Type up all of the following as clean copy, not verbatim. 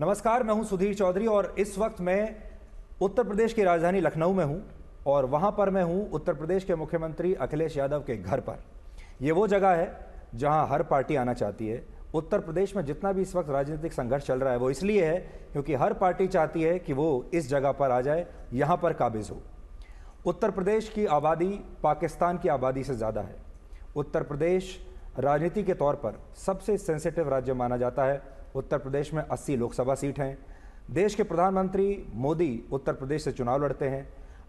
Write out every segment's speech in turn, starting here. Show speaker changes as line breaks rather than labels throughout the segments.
नमस्कार, मैं हूं सुधीर चौधरी और इस वक्त मैं उत्तर प्रदेश की राजधानी लखनऊ में हूं और वहां पर मैं हूं उत्तर प्रदेश के मुख्यमंत्री अखिलेश यादव के घर पर। ये वो जगह है जहां हर पार्टी आना चाहती है। उत्तर प्रदेश में जितना भी इस वक्त राजनीतिक संघर्ष चल रहा है वो इसलिए है क्योंकि हर पार्टी चाहती है कि वो इस जगह पर आ जाए, यहाँ पर काबिज हो। उत्तर प्रदेश की आबादी पाकिस्तान की आबादी से ज़्यादा है। उत्तर प्रदेश राजनीति के तौर पर सबसे सेंसिटिव राज्य माना जाता है। उत्तर प्रदेश में 80 लोकसभा सीट हैं। देश के प्रधानमंत्री मोदी उत्तर प्रदेश से चुनाव लड़ते हैं।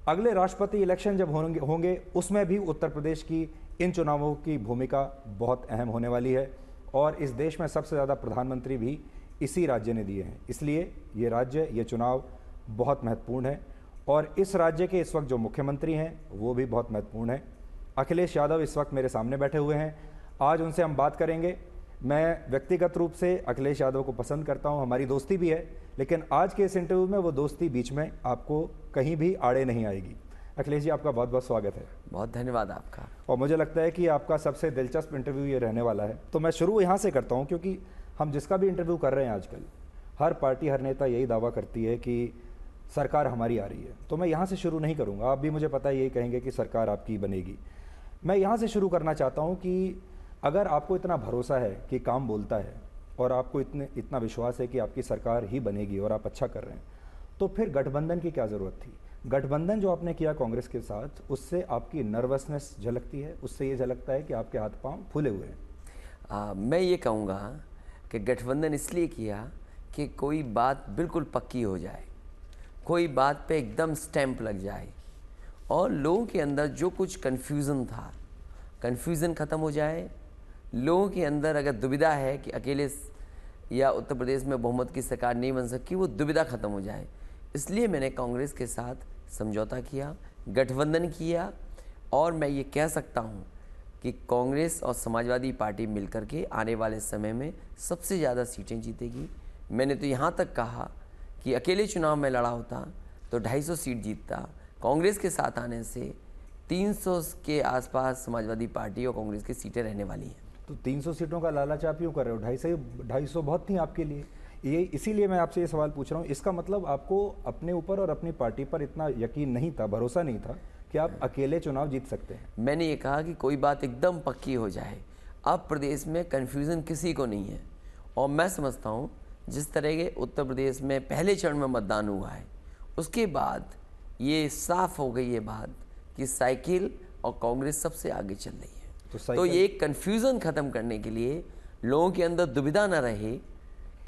अगले राष्ट्रपति इलेक्शन जब होंगे उसमें भी उत्तर प्रदेश की इन चुनावों की भूमिका बहुत अहम होने वाली है और इस देश में सबसे ज़्यादा प्रधानमंत्री भी इसी राज्य ने दिए हैं। इसलिए ये राज्य, ये चुनाव बहुत महत्वपूर्ण है और इस राज्य के इस वक्त जो मुख्यमंत्री हैं वो भी बहुत महत्वपूर्ण है। अखिलेश यादव इस वक्त मेरे सामने बैठे हुए हैं। आज उनसे हम बात करेंगे। मैं व्यक्तिगत रूप से अखिलेश यादव को पसंद करता हूं, हमारी दोस्ती भी है, लेकिन आज के इस इंटरव्यू में वो दोस्ती बीच में आपको कहीं भी आड़े नहीं आएगी। अखिलेश जी, आपका बहुत बहुत स्वागत है।
बहुत धन्यवाद आपका।
और मुझे लगता है कि आपका सबसे दिलचस्प इंटरव्यू ये रहने वाला है। तो मैं शुरू यहाँ से करता हूँ क्योंकि हम जिसका भी इंटरव्यू कर रहे हैं आजकल, हर पार्टी, हर नेता यही दावा करती है कि सरकार हमारी आ रही है। तो मैं यहाँ से शुरू नहीं करूँगा, आप भी मुझे पता है यही कहेंगे कि सरकार आपकी बनेगी। मैं यहाँ से शुरू करना चाहता हूँ कि अगर आपको इतना भरोसा है कि काम बोलता है और आपको इतना विश्वास है कि आपकी सरकार ही बनेगी और आप अच्छा कर रहे हैं, तो फिर गठबंधन की क्या ज़रूरत थी? गठबंधन जो आपने किया कांग्रेस के साथ, उससे आपकी नर्वसनेस झलकती है, उससे ये झलकता है कि आपके हाथ पांव फूले हुए हैं।
मैं ये कहूँगा कि गठबंधन इसलिए किया कि कोई बात बिल्कुल पक्की हो जाए, कोई बात पे एकदम स्टैंप लग जाए और लोगों के अंदर जो कुछ कन्फ्यूज़न था, कन्फ्यूज़न ख़त्म हो जाए। लोगों के अंदर अगर दुविधा है कि अकेले या उत्तर प्रदेश में बहुमत की सरकार नहीं बन सकती, वो दुविधा ख़त्म हो जाए। इसलिए मैंने कांग्रेस के साथ समझौता किया, गठबंधन किया और मैं ये कह सकता हूँ कि कांग्रेस और समाजवादी पार्टी मिलकर के आने वाले समय में सबसे ज़्यादा सीटें जीतेगी। मैंने तो यहाँ तक कहा कि अकेले चुनाव में लड़ा होता तो 250 सीट जीतता। कांग्रेस के साथ आने से 300 के आसपास समाजवादी पार्टी और कांग्रेस की सीटें रहने वाली हैं।
तो 300 सीटों का लालच आप क्यों कर रहे हो? 250 बहुत थी आपके लिए। ये इसीलिए मैं आपसे ये सवाल पूछ रहा हूँ। इसका मतलब आपको अपने ऊपर और अपनी पार्टी पर इतना यकीन नहीं था, भरोसा नहीं था कि आप अकेले चुनाव जीत सकते हैं?
मैंने ये कहा कि कोई बात एकदम पक्की हो जाए। अब प्रदेश में कन्फ्यूज़न किसी को नहीं है और मैं समझता हूँ जिस तरह के उत्तर प्रदेश में पहले चरण में मतदान हुआ है, उसके बाद ये साफ हो गई है बात कि साइकिल और कांग्रेस सबसे आगे चल रही है। तो ये कन्फ्यूज़न ख़त्म करने के लिए, लोगों के अंदर दुविधा न रहे,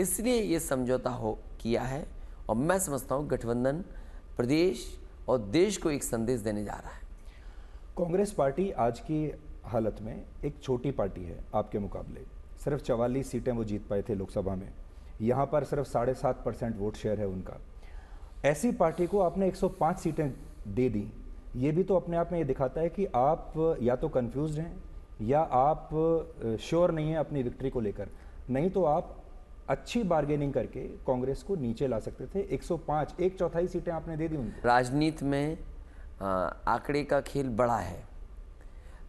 इसलिए ये समझौता किया है और मैं समझता हूँ गठबंधन प्रदेश और देश को एक संदेश देने जा रहा है।
कांग्रेस पार्टी आज की हालत में एक छोटी पार्टी है आपके मुकाबले। सिर्फ 44 सीटें वो जीत पाए थे लोकसभा में। यहाँ पर सिर्फ 7.5% वोट शेयर है उनका। ऐसी पार्टी को आपने 105 सीटें दे दी। ये भी तो अपने आप में ये दिखाता है कि आप या तो कंफ्यूज्ड हैं या आप श्योर नहीं हैं अपनी विक्ट्री को लेकर। नहीं तो आप अच्छी बार्गेनिंग करके कांग्रेस को नीचे ला सकते थे। 105, 1/4 सीटें आपने दे दी उनको।
राजनीति में आंकड़े का खेल बड़ा है,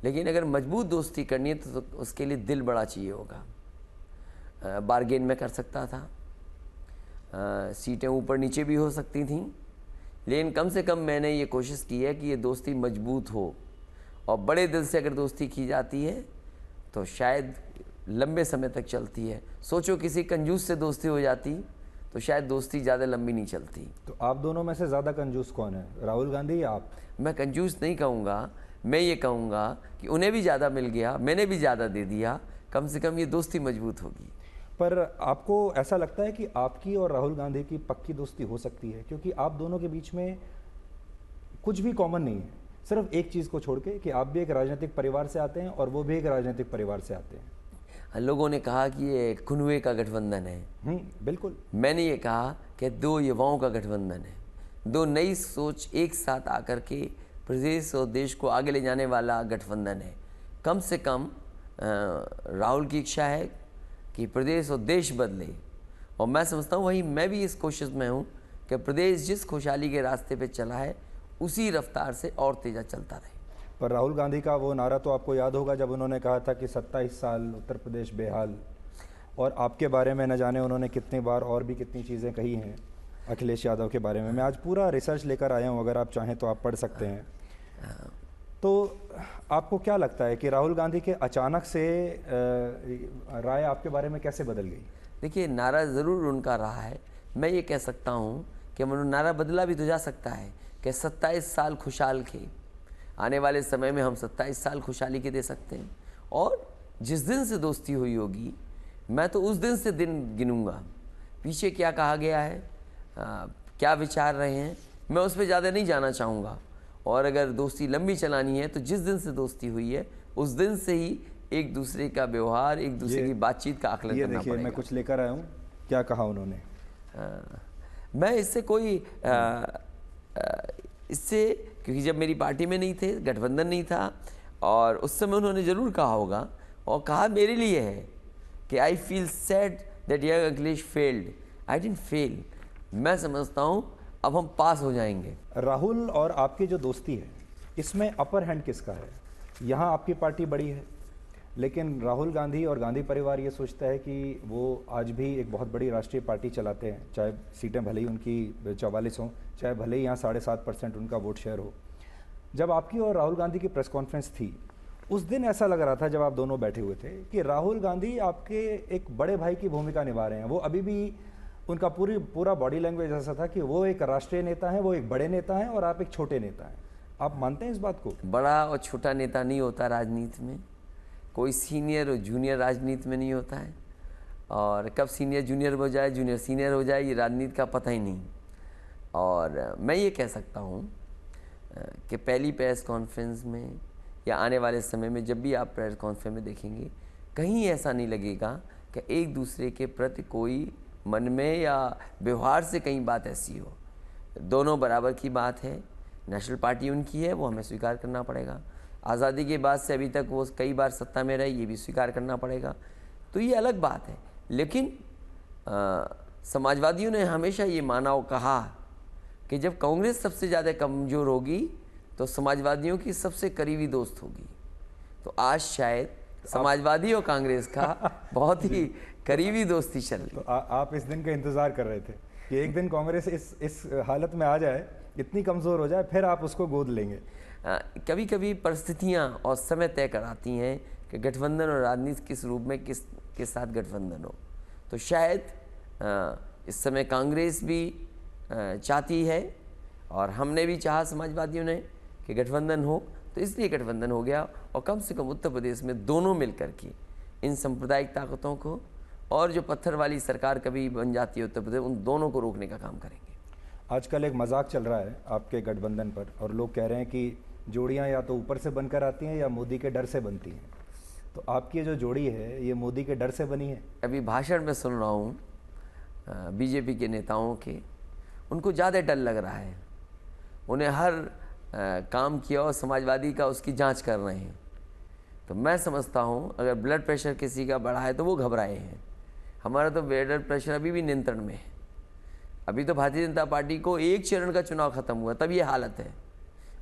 लेकिन अगर मजबूत दोस्ती करनी है तो उसके लिए दिल बड़ा चाहिए होगा। बार्गेन में कर सकता था, सीटें ऊपर नीचे भी हो सकती थीं, लेकिन कम से कम मैंने ये कोशिश की है कि ये दोस्ती मजबूत हो और बड़े दिल से अगर दोस्ती की जाती है तो शायद लंबे समय तक चलती है। सोचो किसी कंजूस से दोस्ती हो जाती तो शायद दोस्ती ज़्यादा लंबी नहीं चलती।
तो आप दोनों में से ज़्यादा कंजूस कौन है, राहुल गांधी या आप?
मैं कंजूस नहीं कहूँगा, मैं ये कहूँगा कि उन्हें भी ज़्यादा मिल गया, मैंने भी ज़्यादा दे दिया, कम से कम ये दोस्ती मजबूत होगी।
पर आपको ऐसा लगता है कि आपकी और राहुल गांधी की पक्की दोस्ती हो सकती है? क्योंकि आप दोनों के बीच में कुछ भी कॉमन नहीं है, सिर्फ एक चीज़ को छोड़ के कि आप भी एक राजनीतिक परिवार से आते हैं और वो भी एक राजनीतिक परिवार से आते हैं।
लोगों ने कहा कि ये खुनवे का गठबंधन है।
बिल्कुल।
मैंने ये कहा कि दो युवाओं का गठबंधन है, दो नई सोच एक साथ आकर के प्रदेश और देश को आगे ले जाने वाला गठबंधन है। कम से कम राहुल की इच्छा है कि प्रदेश और देश बदले और मैं समझता हूँ वही मैं भी इस कोशिश में हूँ कि प्रदेश जिस खुशहाली के रास्ते पे चला है उसी रफ्तार से और तेज़ा चलता रहे।
पर राहुल गांधी का वो नारा तो आपको याद होगा जब उन्होंने कहा था कि 27 साल उत्तर प्रदेश बेहाल। और आपके बारे में न जाने उन्होंने कितनी बार और भी कितनी चीज़ें कही हैं अखिलेश यादव के बारे में। मैं आज पूरा रिसर्च लेकर आया हूँ, अगर आप चाहें तो आप पढ़ सकते हैं। तो आपको क्या लगता है कि राहुल गांधी के अचानक से राय आपके बारे में कैसे बदल गई?
देखिए, नारा ज़रूर उनका रहा है। मैं ये कह सकता हूँ कि नारा बदला भी तो जा सकता है कि 27 साल खुशहाल के, आने वाले समय में हम 27 साल खुशहाली के दे सकते हैं। और जिस दिन से दोस्ती हुई होगी, मैं तो उस दिन से दिन गिनूंगा। पीछे क्या कहा गया है, क्या विचार रहे हैं, मैं उस पर ज़्यादा नहीं जाना चाहूँगा। और अगर दोस्ती लंबी चलानी है तो जिस दिन से दोस्ती हुई है उस दिन से ही एक दूसरे का व्यवहार, एक दूसरे की बातचीत का आकलन करना पड़ेगा।
मैं कुछ लेकर आया हूँ, क्या कहा उन्होंने।
मैं इससे कोई इससे, क्योंकि जब मेरी पार्टी में नहीं थे, गठबंधन नहीं था, और उस समय उन्होंने ज़रूर कहा होगा, और कहा मेरे लिए है कि I feel sad that young Akhilesh failed. I didn't fail. मैं समझता हूँ अब हम पास हो जाएंगे।
राहुल और आपकी जो दोस्ती है, इसमें अपर हैंड किसका है? यहाँ आपकी पार्टी बड़ी है, लेकिन राहुल गांधी और गांधी परिवार ये सोचता है कि वो आज भी एक बहुत बड़ी राष्ट्रीय पार्टी चलाते हैं, चाहे सीटें भले ही उनकी 44 हों, चाहे भले ही यहाँ 7.5% उनका वोट शेयर हो। जब आपकी और राहुल गांधी की प्रेस कॉन्फ्रेंस थी, उस दिन ऐसा लग रहा था जब आप दोनों बैठे हुए थे कि राहुल गांधी आपके एक बड़े भाई की भूमिका निभा रहे हैं। वो अभी भी, उनका पूरा बॉडी लैंग्वेज ऐसा था कि वो एक राष्ट्रीय नेता हैं, वो एक बड़े नेता हैं और आप एक छोटे नेता हैं। आप मानते हैं इस बात को?
बड़ा और छोटा नेता नहीं होता राजनीति में, कोई सीनियर और जूनियर राजनीति में नहीं होता है। और कब सीनियर जूनियर हो जाए, जूनियर सीनियर हो जाए, ये राजनीति का पता ही नहीं। और मैं ये कह सकता हूँ कि पहली प्रेस कॉन्फ्रेंस में या आने वाले समय में जब भी आप प्रेस कॉन्फ्रेंस में देखेंगे, कहीं ऐसा नहीं लगेगा कि एक दूसरे के प्रति कोई मन में या व्यवहार से कहीं बात ऐसी हो। दोनों बराबर की बात है। नेशनल पार्टी उनकी है, वो हमें स्वीकार करना पड़ेगा। आज़ादी के बाद से अभी तक वो कई बार सत्ता में रहे, ये भी स्वीकार करना पड़ेगा। तो ये अलग बात है। लेकिन समाजवादियों ने हमेशा ये माना और कहा कि जब कांग्रेस सबसे ज़्यादा कमज़ोर होगी तो समाजवादियों की सबसे करीबी दोस्त होगी। तो आज शायद समाजवादी और कांग्रेस का बहुत ही करीबी दोस्ती चल रही।
तो आप इस दिन का इंतज़ार कर रहे थे कि एक दिन कांग्रेस इस हालत में आ जाए, इतनी कमज़ोर हो जाए, फिर आप उसको गोद लेंगे।
कभी कभी परिस्थितियां और समय तय कराती हैं कि गठबंधन और राजनीति किस रूप में किस साथ गठबंधन हो। तो शायद इस समय कांग्रेस भी चाहती है और हमने भी चाहा, समाजवादियों ने, कि गठबंधन हो, तो इसलिए गठबंधन हो गया। और कम से कम उत्तर प्रदेश में दोनों मिलकर के इन सांप्रदायिक ताकतों को और जो पत्थर वाली सरकार कभी बन जाती है उत्तर प्रदेश, उन दोनों को रोकने का काम करेंगे।
आजकल एक मजाक चल रहा है आपके गठबंधन पर, और लोग कह रहे हैं कि जोड़ियां या तो ऊपर से बनकर आती हैं या मोदी के डर से बनती हैं। तो आपकी जो जोड़ी है, ये मोदी के डर से बनी है?
अभी भाषण में सुन रहा हूँ बीजेपी के नेताओं के, उनको ज़्यादा डर लग रहा है। उन्हें हर काम किया और समाजवादी का उसकी जांच कर रहे हैं। तो मैं समझता हूँ अगर ब्लड प्रेशर किसी का बढ़ा है तो वो घबराए हैं। हमारा तो ब्लड प्रेशर अभी भी नियंत्रण में है। अभी तो भारतीय जनता पार्टी को एक चरण का चुनाव खत्म हुआ, तब ये हालत है।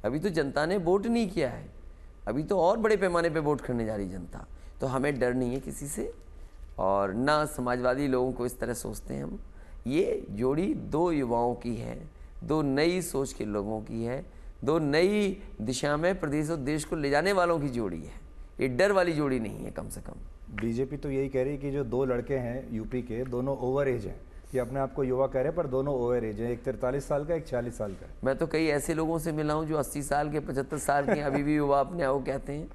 अभी तो जनता ने वोट नहीं किया है, अभी तो और बड़े पैमाने पे वोट करने जा रही जनता। तो हमें डर नहीं है किसी से, और ना समाजवादी लोगों को इस तरह सोचते हैं हम। ये जोड़ी दो युवाओं की है, दो नई सोच के लोगों की है, दो नई दिशा में प्रदेश और देश को ले जाने वालों की जोड़ी है। ये डर वाली जोड़ी नहीं है कम से कम।
बीजेपी तो यही कह रही है कि जो दो लड़के हैं यूपी के, दोनों ओवर एज हैं। ये अपने आप को युवा कह रहे हैं, पर दोनों ओवर एज हैं। एक 43 साल का, एक 40 साल का।
मैं तो कई ऐसे लोगों से मिला हूँ जो 80 साल के, 75 साल के अभी भी युवा अपने आप को कहते हैं।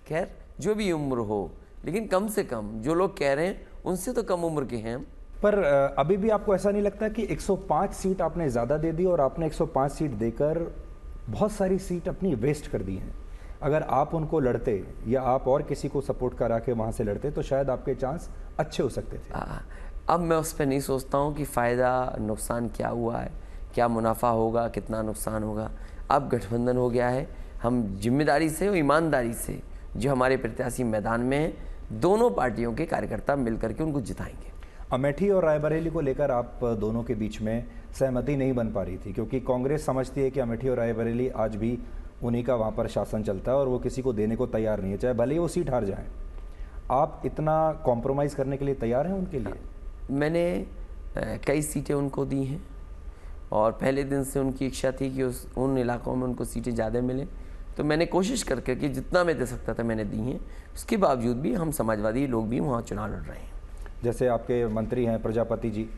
खैर, जो भी उम्र हो, लेकिन कम से कम जो लोग कह रहे हैं उनसे तो कम उम्र के हैं हम।
पर अभी भी आपको ऐसा नहीं लगता कि 105 सीट आपने ज़्यादा दे दी, और आपने 105 सीट देकर बहुत सारी सीट अपनी वेस्ट कर दी हैं? अगर आप उनको लड़ते या आप और किसी को सपोर्ट करा के वहाँ से लड़ते तो शायद आपके चांस अच्छे हो सकते थे।
अब मैं उस पर नहीं सोचता हूँ कि फ़ायदा नुकसान क्या हुआ है, क्या मुनाफा होगा, कितना नुकसान होगा। अब गठबंधन हो गया है, हम जिम्मेदारी से और ईमानदारी से जो हमारे प्रत्याशी मैदान में हैं, दोनों पार्टियों के कार्यकर्ता मिलकर के उनको जिताएंगे।
अमेठी और रायबरेली को लेकर आप दोनों के बीच में सहमति नहीं बन पा रही थी, क्योंकि कांग्रेस समझती है कि अमेठी और रायबरेली आज भी उन्हीं का वहाँ पर शासन चलता है और वो किसी को देने को तैयार नहीं है, चाहे भले ही वो सीट हार जाए। आप इतना कॉम्प्रोमाइज़ करने के लिए तैयार हैं उनके लिए?
मैंने कई सीटें उनको दी हैं और पहले दिन से उनकी इच्छा थी कि उन इलाकों में उनको सीटें ज़्यादा मिलें, तो मैंने कोशिश करके कि जितना मैं दे सकता था मैंने दी हैं। उसके बावजूद भी हम समाजवादी लोग भी वहाँ चुनाव लड़ रहे हैं।
जैसे आपके मंत्री हैं प्रजापति जी,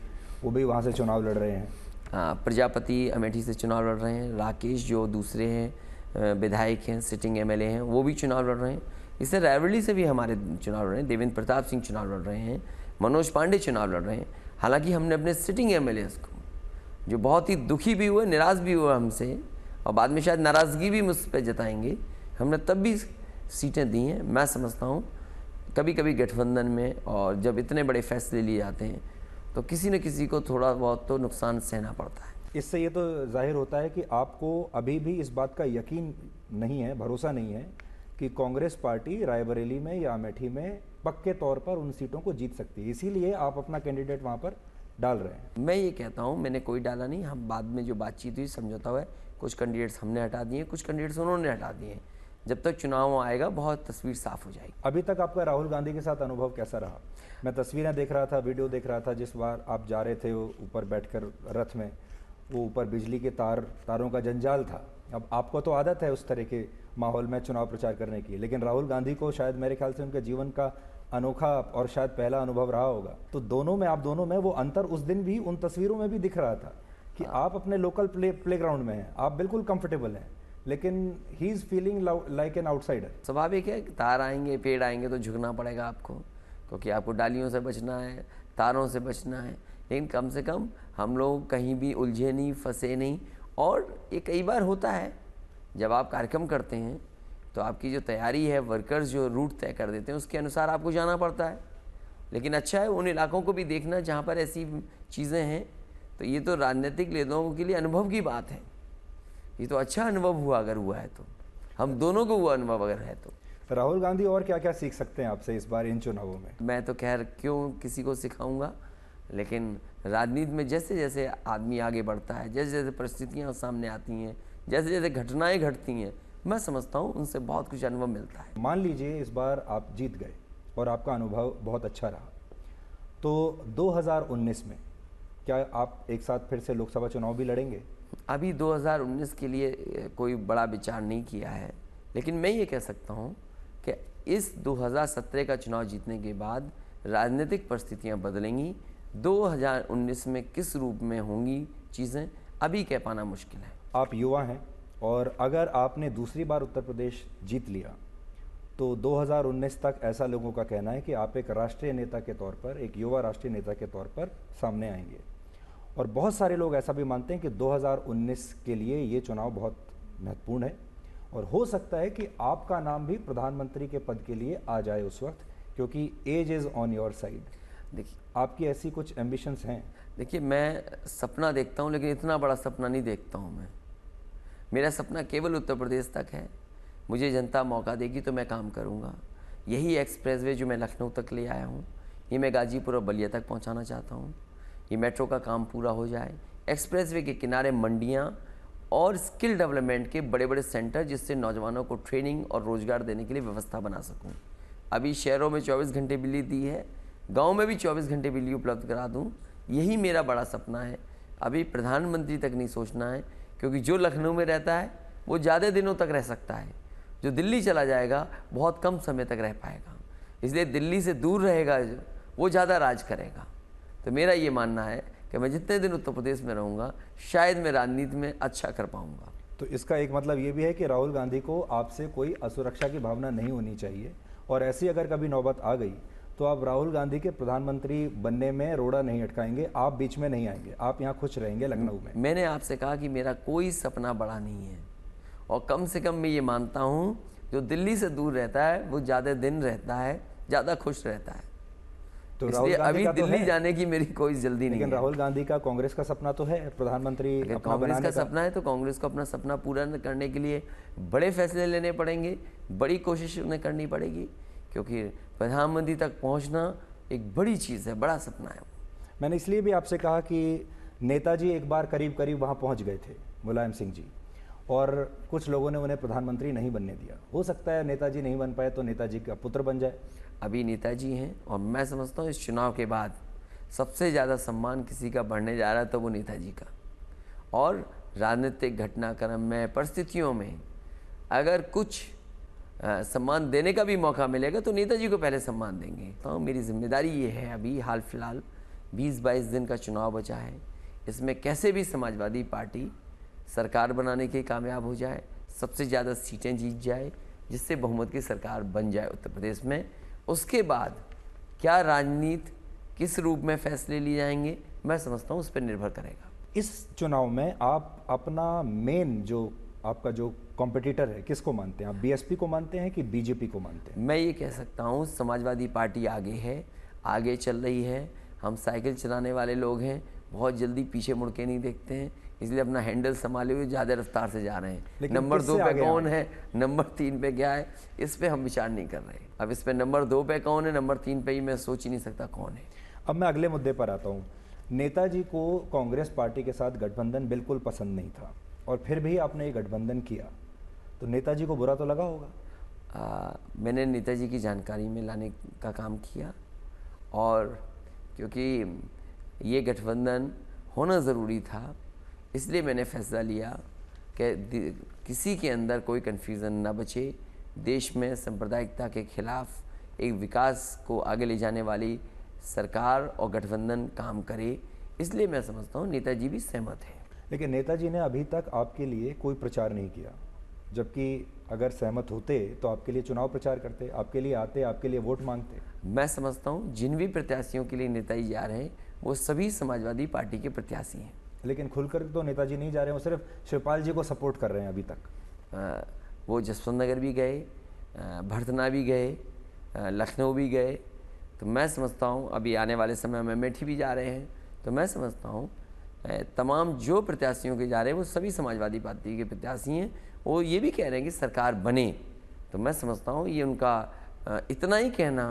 वो भी वहाँ से चुनाव लड़ रहे हैं।
हाँ, प्रजापति अमेठी से चुनाव लड़ रहे हैं। राकेश जो दूसरे हैं विधायक हैं, सिटिंग एमएलए हैं, वो भी चुनाव लड़ रहे हैं। इससे रायबरेली से भी हमारे चुनाव लड़ रहे हैं। देवेंद्र प्रताप सिंह चुनाव लड़ रहे हैं, मनोज पांडे चुनाव लड़ रहे हैं। हालांकि हमने अपने सिटिंग एमएलए को, जो बहुत ही दुखी भी हुए, निराश भी हुए हमसे, और बाद में शायद नाराज़गी भी मुझ पर जताएंगे, हमने तब भी सीटें दी हैं। मैं समझता हूँ कभी कभी गठबंधन में और जब इतने बड़े फैसले लिए जाते हैं तो किसी न किसी को थोड़ा बहुत तो नुकसान सहना पड़ता है।
इससे ये तो जाहिर होता है कि आपको अभी भी इस बात का यकीन नहीं है, भरोसा नहीं है कि कांग्रेस पार्टी रायबरेली में या अमेठी में पक्के तौर पर उन सीटों को जीत सकती है, इसीलिए आप अपना कैंडिडेट वहाँ पर डाल रहे हैं।
मैं ये कहता हूँ मैंने कोई डाला नहीं। हम बाद में जो बातचीत हुई, समझौता हुआ है, कुछ कैंडिडेट्स हमने हटा दिए, कुछ कैंडिडेट्स उन्होंने हटा दिए। जब तक चुनाव आएगा बहुत तस्वीर साफ हो जाएगी।
अभी तक आपका राहुल गांधी के साथ अनुभव कैसा रहा? मैं तस्वीरें देख रहा था, वीडियो देख रहा था, जिस बार आप जा रहे थे ऊपर बैठकर रथ में, वो ऊपर बिजली के तारों का जंजाल था। अब आपको तो आदत है उस तरह के माहौल में चुनाव प्रचार करने की, लेकिन राहुल गांधी को शायद मेरे ख्याल से उनके जीवन का अनोखा और शायद पहला अनुभव रहा होगा। तो आप दोनों में वो अंतर उस दिन भी उन तस्वीरों में भी दिख रहा था कि आप अपने लोकल प्लेग्राउंड में हैं, आप बिल्कुल कंफर्टेबल हैं, लेकिन he is feeling like an outsider.
स्वाभाविक है, तार आएंगे, पेड़ आएंगे तो झुकना पड़ेगा आपको, क्योंकि आपको डालियों से बचना है, तारों से बचना है। लेकिन कम से कम हम लोग कहीं भी उलझे नहीं, फंसे नहीं। और ये कई बार होता है जब आप कार्यक्रम करते हैं तो आपकी जो तैयारी है, वर्कर्स जो रूट तय कर देते हैं उसके अनुसार आपको जाना पड़ता है। लेकिन अच्छा है उन इलाकों को भी देखना जहाँ पर ऐसी चीज़ें हैं। तो ये तो राजनीतिक लोगों के लिए अनुभव की बात है। ये तो अच्छा अनुभव हुआ, अगर हुआ है तो हम दोनों को हुआ अनुभव अगर है तो।
राहुल गांधी और क्या क्या सीख सकते हैं आपसे इस बार इन चुनावों में?
मैं तो खैर क्यों किसी को सिखाऊंगा, लेकिन राजनीति में जैसे जैसे आदमी आगे बढ़ता है, जैसे जैसे परिस्थितियाँ सामने आती हैं, जैसे जैसे घटनाएं घटती हैं, मैं समझता हूँ उनसे बहुत कुछ अनुभव मिलता है।
मान लीजिए इस बार आप जीत गए और आपका अनुभव बहुत अच्छा रहा, तो 2019 में क्या आप एक साथ फिर से लोकसभा चुनाव भी लड़ेंगे?
अभी 2019 के लिए कोई बड़ा विचार नहीं किया है, लेकिन मैं ये कह सकता हूँ कि इस 2017 का चुनाव जीतने के बाद राजनीतिक परिस्थितियाँ बदलेंगी। 2019 में किस रूप में होंगी चीज़ें अभी कह पाना मुश्किल है।
आप युवा हैं और अगर आपने दूसरी बार उत्तर प्रदेश जीत लिया तो 2019 तक ऐसा लोगों का कहना है कि आप एक राष्ट्रीय नेता के तौर पर, एक युवा राष्ट्रीय नेता के तौर पर सामने आएंगे। और बहुत सारे लोग ऐसा भी मानते हैं कि 2019 के लिए ये चुनाव बहुत महत्वपूर्ण है और हो सकता है कि आपका नाम भी प्रधानमंत्री के पद के लिए आ जाए उस वक्त, क्योंकि age is on your side.
देखिए,
आपकी ऐसी कुछ एम्बिशंस हैं?
देखिए, मैं सपना देखता हूँ, लेकिन इतना बड़ा सपना नहीं देखता हूँ मैं। मेरा सपना केवल उत्तर प्रदेश तक है। मुझे जनता मौका देगी तो मैं काम करूँगा। यही एक्सप्रेसवे जो मैं लखनऊ तक ले आया हूँ, ये मैं गाजीपुर और बलिया तक पहुँचाना चाहता हूँ। ये मेट्रो का काम पूरा हो जाए, एक्सप्रेसवे के किनारे मंडियाँ और स्किल डेवलपमेंट के बड़े बड़े सेंटर, जिससे नौजवानों को ट्रेनिंग और रोज़गार देने के लिए व्यवस्था बना सकूँ। अभी शहरों में 24 घंटे बिजली दी है, गांव में भी 24 घंटे बिजली उपलब्ध करा दूं। यही मेरा बड़ा सपना है। अभी प्रधानमंत्री तक नहीं सोचना है, क्योंकि जो लखनऊ में रहता है वो ज़्यादा दिनों तक रह सकता है, जो दिल्ली चला जाएगा बहुत कम समय तक रह पाएगा। इसलिए दिल्ली से दूर रहेगा वो ज़्यादा राज करेगा। तो मेरा ये मानना है कि मैं जितने दिन उत्तर प्रदेश में रहूँगा शायद मैं राजनीति में अच्छा कर पाऊँगा।
तो इसका एक मतलब ये भी है कि राहुल गांधी को आपसे कोई असुरक्षा की भावना नहीं होनी चाहिए, और ऐसी अगर कभी नौबत आ गई तो आप राहुल गांधी के प्रधानमंत्री बनने में रोड़ा नहीं अटकाएंगे, आप बीच में नहीं आएंगे, आप यहाँ खुश रहेंगे लखनऊ में।
मैंने आपसे कहा कि मेरा कोई सपना बड़ा नहीं है, और कम से कम मैं ये मानता हूँ जो दिल्ली से दूर रहता है वो ज़्यादा दिन रहता है, ज़्यादा खुश रहता है।
तो
इसलिए अभी दिल्ली जाने की मेरी कोई जल्दी नहीं है।
लेकिन राहुल गांधी का कांग्रेस का सपना तो है प्रधानमंत्री अपना
कांग्रेस का सपना है, तो कांग्रेस को अपना सपना पूरा करने के लिए बड़े फैसले लेने पड़ेंगे, बड़ी कोशिश उन्हें करनी पड़ेगी, क्योंकि प्रधानमंत्री तक पहुंचना एक बड़ी चीज़ है, बड़ा सपना है।
मैंने इसलिए भी आपसे कहा कि नेताजी एक बार करीब करीब वहाँ पहुँच गए थे, मुलायम सिंह जी, और कुछ लोगों ने उन्हें प्रधानमंत्री नहीं बनने दिया। हो सकता है नेताजी नहीं बन पाए तो नेताजी का पुत्र बन जाए।
अभी नेताजी हैं और मैं समझता हूँ इस चुनाव के बाद सबसे ज़्यादा सम्मान किसी का बढ़ने जा रहा है तो वो नेताजी का। और राजनीतिक घटनाक्रम में, परिस्थितियों में अगर कुछ सम्मान देने का भी मौका मिलेगा तो नेताजी को पहले सम्मान देंगे। तो मेरी जिम्मेदारी ये है, अभी हाल फिलहाल 20-22 दिन का चुनाव बचा है, इसमें कैसे भी समाजवादी पार्टी सरकार बनाने के कामयाब हो जाए, सबसे ज़्यादा सीटें जीत जाए, जिससे बहुमत की सरकार बन जाए उत्तर प्रदेश में। उसके बाद क्या राजनीति किस रूप में फैसले लिए जाएंगे, मैं समझता हूँ उस पर निर्भर करेगा।
इस चुनाव में आप अपना मेन जो आपका जो कॉम्पिटिटर है किसको मानते हैं? आप बीएसपी को मानते हैं कि बीजेपी को मानते हैं?
मैं ये कह सकता हूँ समाजवादी पार्टी आगे है, आगे चल रही है। हम साइकिल चलाने वाले लोग हैं, बहुत जल्दी पीछे मुड़ के नहीं देखते हैं, इसलिए अपना हैंडल संभाले हुए ज़्यादा रफ्तार से जा रहे हैं। नंबर 2 पे कौन है, नंबर 3 पे क्या है, इस पे हम विचार नहीं कर रहे। अब इस पे नंबर 2 पे कौन है, नंबर 3 पे ही मैं सोच ही नहीं सकता कौन है।
अब मैं अगले मुद्दे पर आता हूँ। नेताजी को कांग्रेस पार्टी के साथ गठबंधन बिल्कुल पसंद नहीं था और फिर भी आपने ये गठबंधन किया, तो नेताजी को बुरा तो लगा होगा?
मैंने नेताजी की जानकारी में लाने का काम किया और क्योंकि ये गठबंधन होना ज़रूरी था, इसलिए मैंने फैसला लिया कि किसी के अंदर कोई कन्फ्यूज़न ना बचे, देश में सांप्रदायिकता के खिलाफ एक विकास को आगे ले जाने वाली सरकार और गठबंधन काम करे। इसलिए मैं समझता हूँ नेताजी भी सहमत हैं।
लेकिन नेताजी ने अभी तक आपके लिए कोई प्रचार नहीं किया, जबकि अगर सहमत होते तो आपके लिए चुनाव प्रचार करते, आपके लिए आते, आपके लिए वोट मांगते।
मैं समझता हूँ जिन भी प्रत्याशियों के लिए नेताजी जा रहे हैं वो सभी समाजवादी पार्टी के प्रत्याशी हैं।
लेकिन खुलकर तो नेताजी नहीं जा रहे हैं, वो सिर्फ शिवपाल जी को सपोर्ट कर रहे हैं अभी तक।
वो जसवंत नगर भी गए, भरतना भी गए, लखनऊ भी गए। तो मैं समझता हूँ अभी आने वाले समय में अमेठी भी जा रहे हैं। तो मैं समझता हूँ तमाम जो प्रत्याशियों के जा रहे हैं वो सभी समाजवादी पार्टी के प्रत्याशी हैं। वो ये भी कह रहे हैं कि सरकार बने। तो मैं समझता हूँ ये उनका इतना ही कहना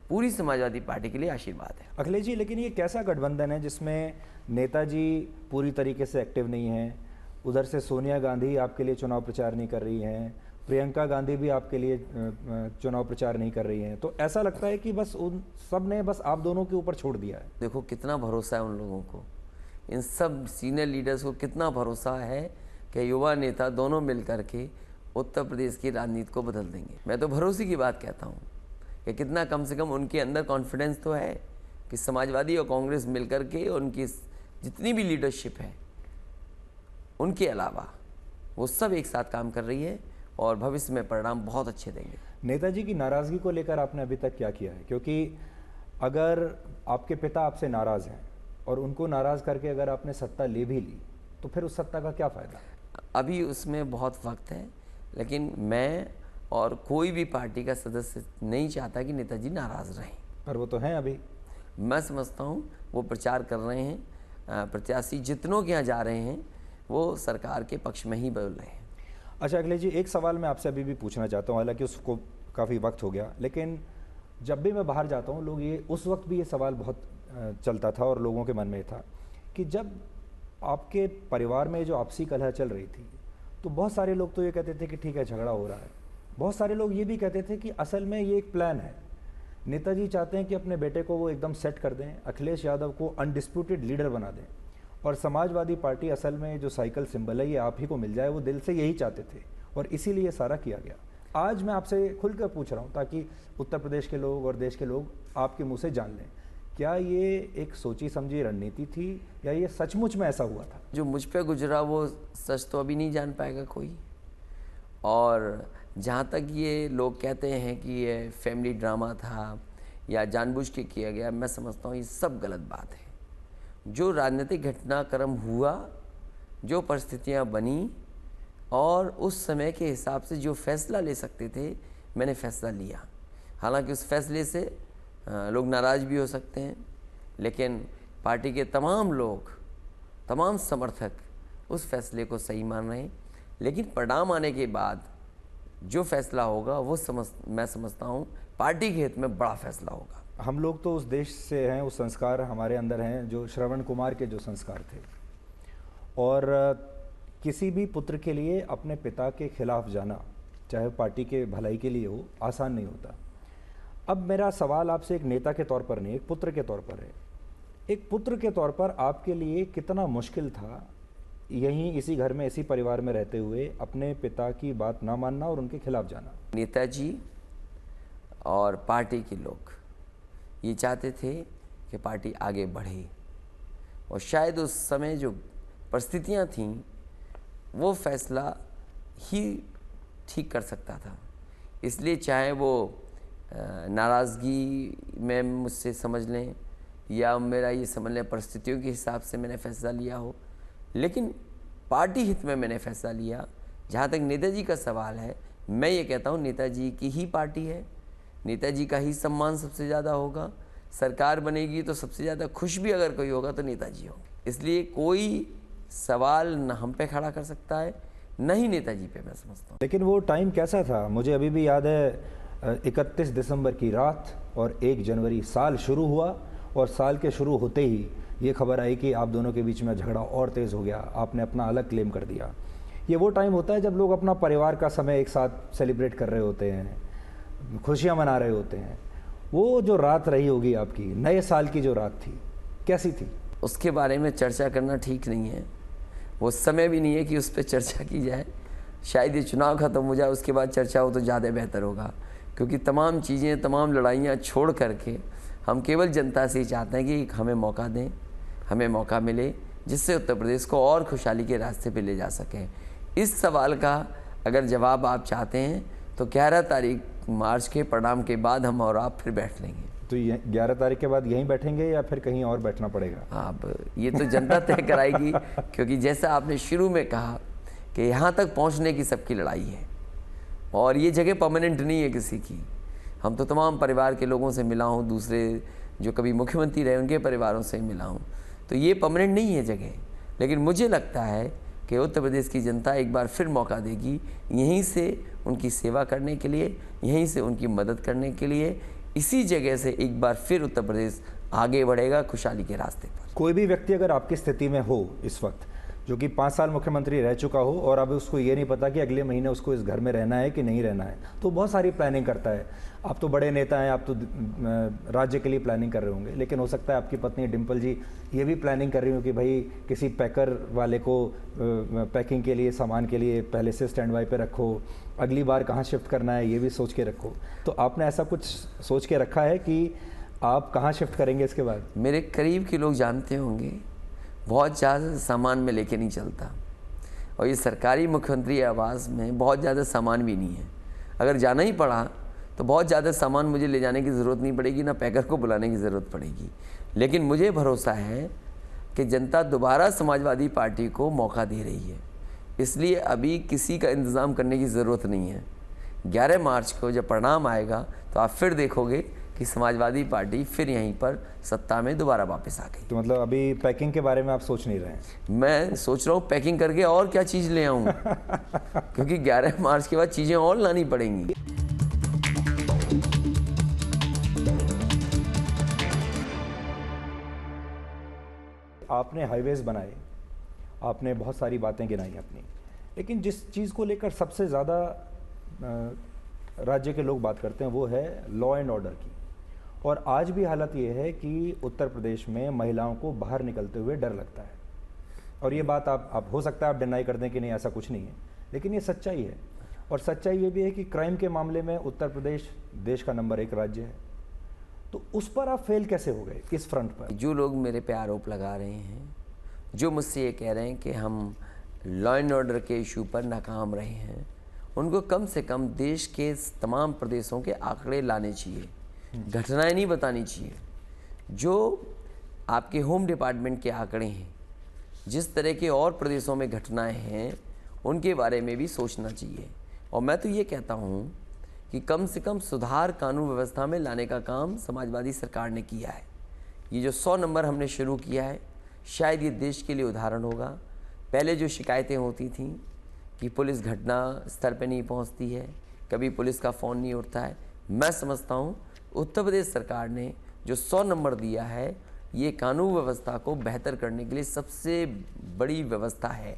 पूरी समाजवादी पार्टी के लिए आशीर्वाद है।
अखिलेश जी, लेकिन ये कैसा गठबंधन है जिसमें नेताजी पूरी तरीके से एक्टिव नहीं हैं, उधर से सोनिया गांधी आपके लिए चुनाव प्रचार नहीं कर रही हैं, प्रियंका गांधी भी आपके लिए चुनाव प्रचार नहीं कर रही हैं, तो ऐसा लगता है कि बस उन सब ने बस आप दोनों के ऊपर छोड़ दिया है।
देखो कितना भरोसा है उन लोगों को, इन सब सीनियर लीडर्स को कितना भरोसा है कि युवा नेता दोनों मिल करके उत्तर प्रदेश की राजनीति को बदल देंगे। मैं तो भरोसे की बात कहता हूँ कि कितना कम से कम उनके अंदर कॉन्फिडेंस तो है कि समाजवादी और कांग्रेस मिलकर के उनकी जितनी भी लीडरशिप है उनके अलावा वो सब एक साथ काम कर रही है और भविष्य में परिणाम बहुत अच्छे देंगे।
नेताजी की नाराज़गी को लेकर आपने अभी तक क्या किया है? क्योंकि अगर आपके पिता आपसे नाराज़ हैं और उनको नाराज़ करके अगर आपने सत्ता ले भी ली तो फिर उस सत्ता का क्या फ़ायदा?
अभी उसमें बहुत वक्त है, लेकिन मैं और कोई भी पार्टी का सदस्य नहीं चाहता कि नेताजी नाराज़ रहें।
पर वो तो हैं अभी।
मैं समझता हूँ वो प्रचार कर रहे हैं, प्रत्याशी जितनों के यहाँ जा रहे हैं वो सरकार के पक्ष में ही बोल रहे हैं।
अच्छा अखिलेश जी, एक सवाल मैं आपसे अभी भी पूछना चाहता हूँ, हालांकि उसको काफ़ी वक्त हो गया, लेकिन जब भी मैं बाहर जाता हूँ लोग ये उस वक्त भी ये सवाल बहुत चलता था और लोगों के मन में था कि जब आपके परिवार में जो आपसी कलह चल रही थी तो बहुत सारे लोग तो ये कहते थे कि ठीक है झगड़ा हो रहा है, बहुत सारे लोग ये भी कहते थे कि असल में ये एक प्लान है, नेताजी चाहते हैं कि अपने बेटे को वो एकदम सेट कर दें, अखिलेश यादव को अनडिस्प्यूटेड लीडर बना दें और समाजवादी पार्टी असल में जो साइकिल सिंबल है ये आप ही को मिल जाए, वो दिल से यही चाहते थे और इसीलिए सारा किया गया। आज मैं आपसे खुलकर पूछ रहा हूँ ताकि उत्तर प्रदेश के लोग और देश के लोग आपके मुंह से जान लें, क्या ये एक सोची समझी रणनीति थी या ये सचमुच में ऐसा हुआ था?
जो मुझ पे गुजरा वो सच तो अभी नहीं जान पाएगा कोई, और जहाँ तक ये लोग कहते हैं कि ये फैमिली ड्रामा था या जानबूझ के किया गया, मैं समझता हूँ ये सब गलत बात है। जो राजनीतिक घटनाक्रम हुआ, जो परिस्थितियाँ बनी और उस समय के हिसाब से जो फैसला ले सकते थे मैंने फैसला लिया। हालांकि उस फैसले से लोग नाराज़ भी हो सकते हैं, लेकिन पार्टी के तमाम लोग, तमाम समर्थक उस फैसले को सही मान रहे हैं। लेकिन परिणाम आने के बाद जो फैसला होगा वो मैं समझता हूँ पार्टी के हित में बड़ा फैसला होगा।
हम लोग तो उस देश से हैं, उस संस्कार हमारे अंदर हैं जो श्रवण कुमार के जो संस्कार थे, और किसी भी पुत्र के लिए अपने पिता के खिलाफ जाना, चाहे पार्टी के भलाई के लिए हो, आसान नहीं होता। अब मेरा सवाल आपसे एक नेता के तौर पर नहीं, एक पुत्र के तौर पर है। एक पुत्र के तौर पर आपके लिए कितना मुश्किल था यहीं इसी घर में, इसी परिवार में रहते हुए अपने पिता की बात ना मानना और उनके खिलाफ जाना?
नेताजी और पार्टी के लोग ये चाहते थे कि पार्टी आगे बढ़े, और शायद उस समय जो परिस्थितियां थीं वो फैसला ही ठीक कर सकता था। इसलिए चाहे वो नाराज़गी में मुझसे समझ लें या मेरा ये समझ लें परिस्थितियों के हिसाब से मैंने फैसला लिया हो, लेकिन पार्टी हित में मैंने फैसला लिया। जहाँ तक नेताजी का सवाल है, मैं ये कहता हूँ नेताजी की ही पार्टी है, नेताजी का ही सम्मान सबसे ज़्यादा होगा। सरकार बनेगी तो सबसे ज़्यादा खुश भी अगर कोई होगा तो नेताजी होंगे। इसलिए कोई सवाल न हम पे खड़ा कर सकता है न ही नेताजी पे, मैं समझता हूँ।
लेकिन वो टाइम कैसा था? मुझे अभी भी याद है 31 दिसंबर की रात और 1 जनवरी साल शुरू हुआ, और साल के शुरू होते ही ये खबर आई कि आप दोनों के बीच में झगड़ा और तेज़ हो गया, आपने अपना अलग क्लेम कर दिया। ये वो टाइम होता है जब लोग अपना परिवार का समय एक साथ सेलिब्रेट कर रहे होते हैं, खुशियाँ मना रहे होते हैं। वो जो रात रही होगी आपकी, नए साल की जो रात थी, कैसी थी?
उसके बारे में चर्चा करना ठीक नहीं है, वो समय भी नहीं है कि उस पर चर्चा की जाए। शायद ये चुनाव ख़त्म हो जाए उसके बाद चर्चा हो तो ज़्यादा बेहतर होगा, क्योंकि तमाम चीज़ें, तमाम लड़ाइयाँ छोड़ करके हम केवल जनता से ही चाहते हैं कि हमें मौका दें, हमें मौका मिले जिससे उत्तर प्रदेश को और खुशहाली के रास्ते पे ले जा सकें। इस सवाल का अगर जवाब आप चाहते हैं तो 11 तारीख मार्च के परिणाम के बाद हम और आप फिर बैठ लेंगे।
तो ये 11 तारीख के बाद यहीं बैठेंगे या फिर कहीं और बैठना पड़ेगा?
अब ये तो जनता तय कराएगी, क्योंकि जैसा आपने शुरू में कहा कि यहाँ तक पहुँचने की सबकी लड़ाई है, और ये जगह परमानेंट नहीं है किसी की। हम तो तमाम परिवार के लोगों से मिला हूँ, दूसरे जो कभी मुख्यमंत्री रहे उनके परिवारों से मिला हूँ, तो ये परमानेंट नहीं है जगह। लेकिन मुझे लगता है कि उत्तर प्रदेश की जनता एक बार फिर मौका देगी यहीं से उनकी सेवा करने के लिए, यहीं से उनकी मदद करने के लिए। इसी जगह से एक बार फिर उत्तर प्रदेश आगे बढ़ेगा खुशहाली के रास्ते पर।
कोई भी व्यक्ति अगर आपकी स्थिति में हो इस वक्त, जो कि 5 साल मुख्यमंत्री रह चुका हो और अब उसको ये नहीं पता कि अगले महीने उसको इस घर में रहना है कि नहीं रहना है, तो बहुत सारी प्लानिंग करता है। आप तो बड़े नेता हैं, आप तो राज्य के लिए प्लानिंग कर रहे होंगे, लेकिन हो सकता है आपकी पत्नी डिम्पल जी ये भी प्लानिंग कर रही हो कि भाई किसी पैकर वाले को पैकिंग के लिए, सामान के लिए पहले से स्टैंड बाय पे रखो, अगली बार कहाँ शिफ्ट करना है ये भी सोच के रखो। तो आपने ऐसा कुछ सोच के रखा है कि आप कहाँ शिफ्ट करेंगे इसके बाद?
मेरे करीब के लोग जानते होंगे, बहुत ज़्यादा सामान में लेके नहीं चलता, और ये सरकारी मुख्यमंत्री आवास में बहुत ज़्यादा सामान भी नहीं है। अगर जाना ही पड़ा तो बहुत ज़्यादा सामान मुझे ले जाने की ज़रूरत नहीं पड़ेगी, ना पैकर को बुलाने की ज़रूरत पड़ेगी। लेकिन मुझे भरोसा है कि जनता दोबारा समाजवादी पार्टी को मौका दे रही है, इसलिए अभी किसी का इंतज़ाम करने की ज़रूरत नहीं है। 11 मार्च को जब परिणाम आएगा तो आप फिर देखोगे कि समाजवादी पार्टी फिर यहीं पर सत्ता में दोबारा वापस आ गई।
तो मतलब अभी पैकिंग के बारे में आप सोच नहीं रहे हैं?
मैं सोच रहा हूँ पैकिंग करके और क्या चीज़ ले आऊँ क्योंकि 11 मार्च के बाद चीज़ें और लानी पड़ेंगी।
आपने हाईवेज बनाए, आपने बहुत सारी बातें गिनाई अपनी, लेकिन जिस चीज़ को लेकर सबसे ज़्यादा राज्य के लोग बात करते हैं वो है लॉ एंड ऑर्डर की। और आज भी हालत ये है कि उत्तर प्रदेश में महिलाओं को बाहर निकलते हुए डर लगता है। और ये बात आप हो सकता है आप डिनाई कर दें कि नहीं ऐसा कुछ नहीं है, लेकिन ये सच्चाई है। और सच्चाई ये भी है कि क्राइम के मामले में उत्तर प्रदेश देश का नंबर 1 राज्य है। तो उस पर आप फेल कैसे हो गए इस फ्रंट पर?
जो लोग मेरे पे आरोप लगा रहे हैं, जो मुझसे ये कह रहे हैं कि हम लॉ एंड ऑर्डर के इशू पर नाकाम रहे हैं, उनको कम से कम देश के तमाम प्रदेशों के आंकड़े लाने चाहिए, घटनाएं नहीं बतानी चाहिए। जो आपके होम डिपार्टमेंट के आंकड़े हैं, जिस तरह के और प्रदेशों में घटनाएं हैं, उनके बारे में भी सोचना चाहिए। और मैं तो ये कहता हूँ कि कम से कम सुधार कानून व्यवस्था में लाने का काम समाजवादी सरकार ने किया है। ये जो 100 नंबर हमने शुरू किया है, शायद ये देश के लिए उदाहरण होगा। पहले जो शिकायतें होती थीं कि पुलिस घटना स्तर पे नहीं पहुंचती है, कभी पुलिस का फ़ोन नहीं उठता है, मैं समझता हूं उत्तर प्रदेश सरकार ने जो 100 नंबर दिया है, ये कानून व्यवस्था को बेहतर करने के लिए सबसे बड़ी व्यवस्था है।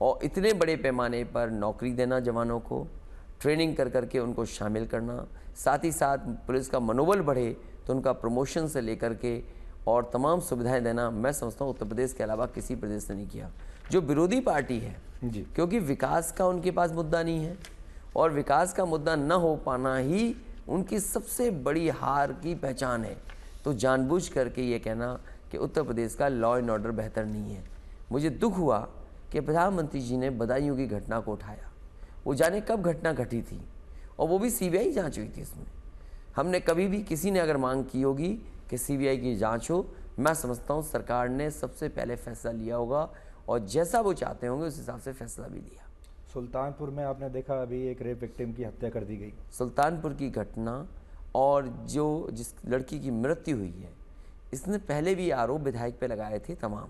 और इतने बड़े पैमाने पर नौकरी देना जवानों को, ट्रेनिंग कर करके उनको शामिल करना, साथ ही साथ पुलिस का मनोबल बढ़े तो उनका प्रमोशन से लेकर के और तमाम सुविधाएं देना, मैं समझता हूँ उत्तर प्रदेश के अलावा किसी प्रदेश ने नहीं किया। जो विरोधी पार्टी है
जी,
क्योंकि विकास का उनके पास मुद्दा नहीं है और विकास का मुद्दा न हो पाना ही उनकी सबसे बड़ी हार की पहचान है, तो जानबूझ करके ये कहना कि उत्तर प्रदेश का लॉ एंड ऑर्डर बेहतर नहीं है। मुझे दुख हुआ कि प्रधानमंत्री जी ने बदायूं की घटना को उठाया। वो जाने कब घटना घटी थी और वो भी सीबीआई जांच हुई थी इसमें। हमने कभी भी किसी ने अगर मांग की होगी कि सीबीआई की जांच हो, मैं समझता हूँ सरकार ने सबसे पहले फैसला लिया होगा और जैसा वो चाहते होंगे उस हिसाब से फैसला भी लिया।
सुल्तानपुर में आपने देखा अभी एक रेप विक्टिम की हत्या कर दी गई।
सुल्तानपुर की घटना और जिस लड़की की मृत्यु हुई है, इसने पहले भी आरोप विधायक पे लगाए थे तमाम,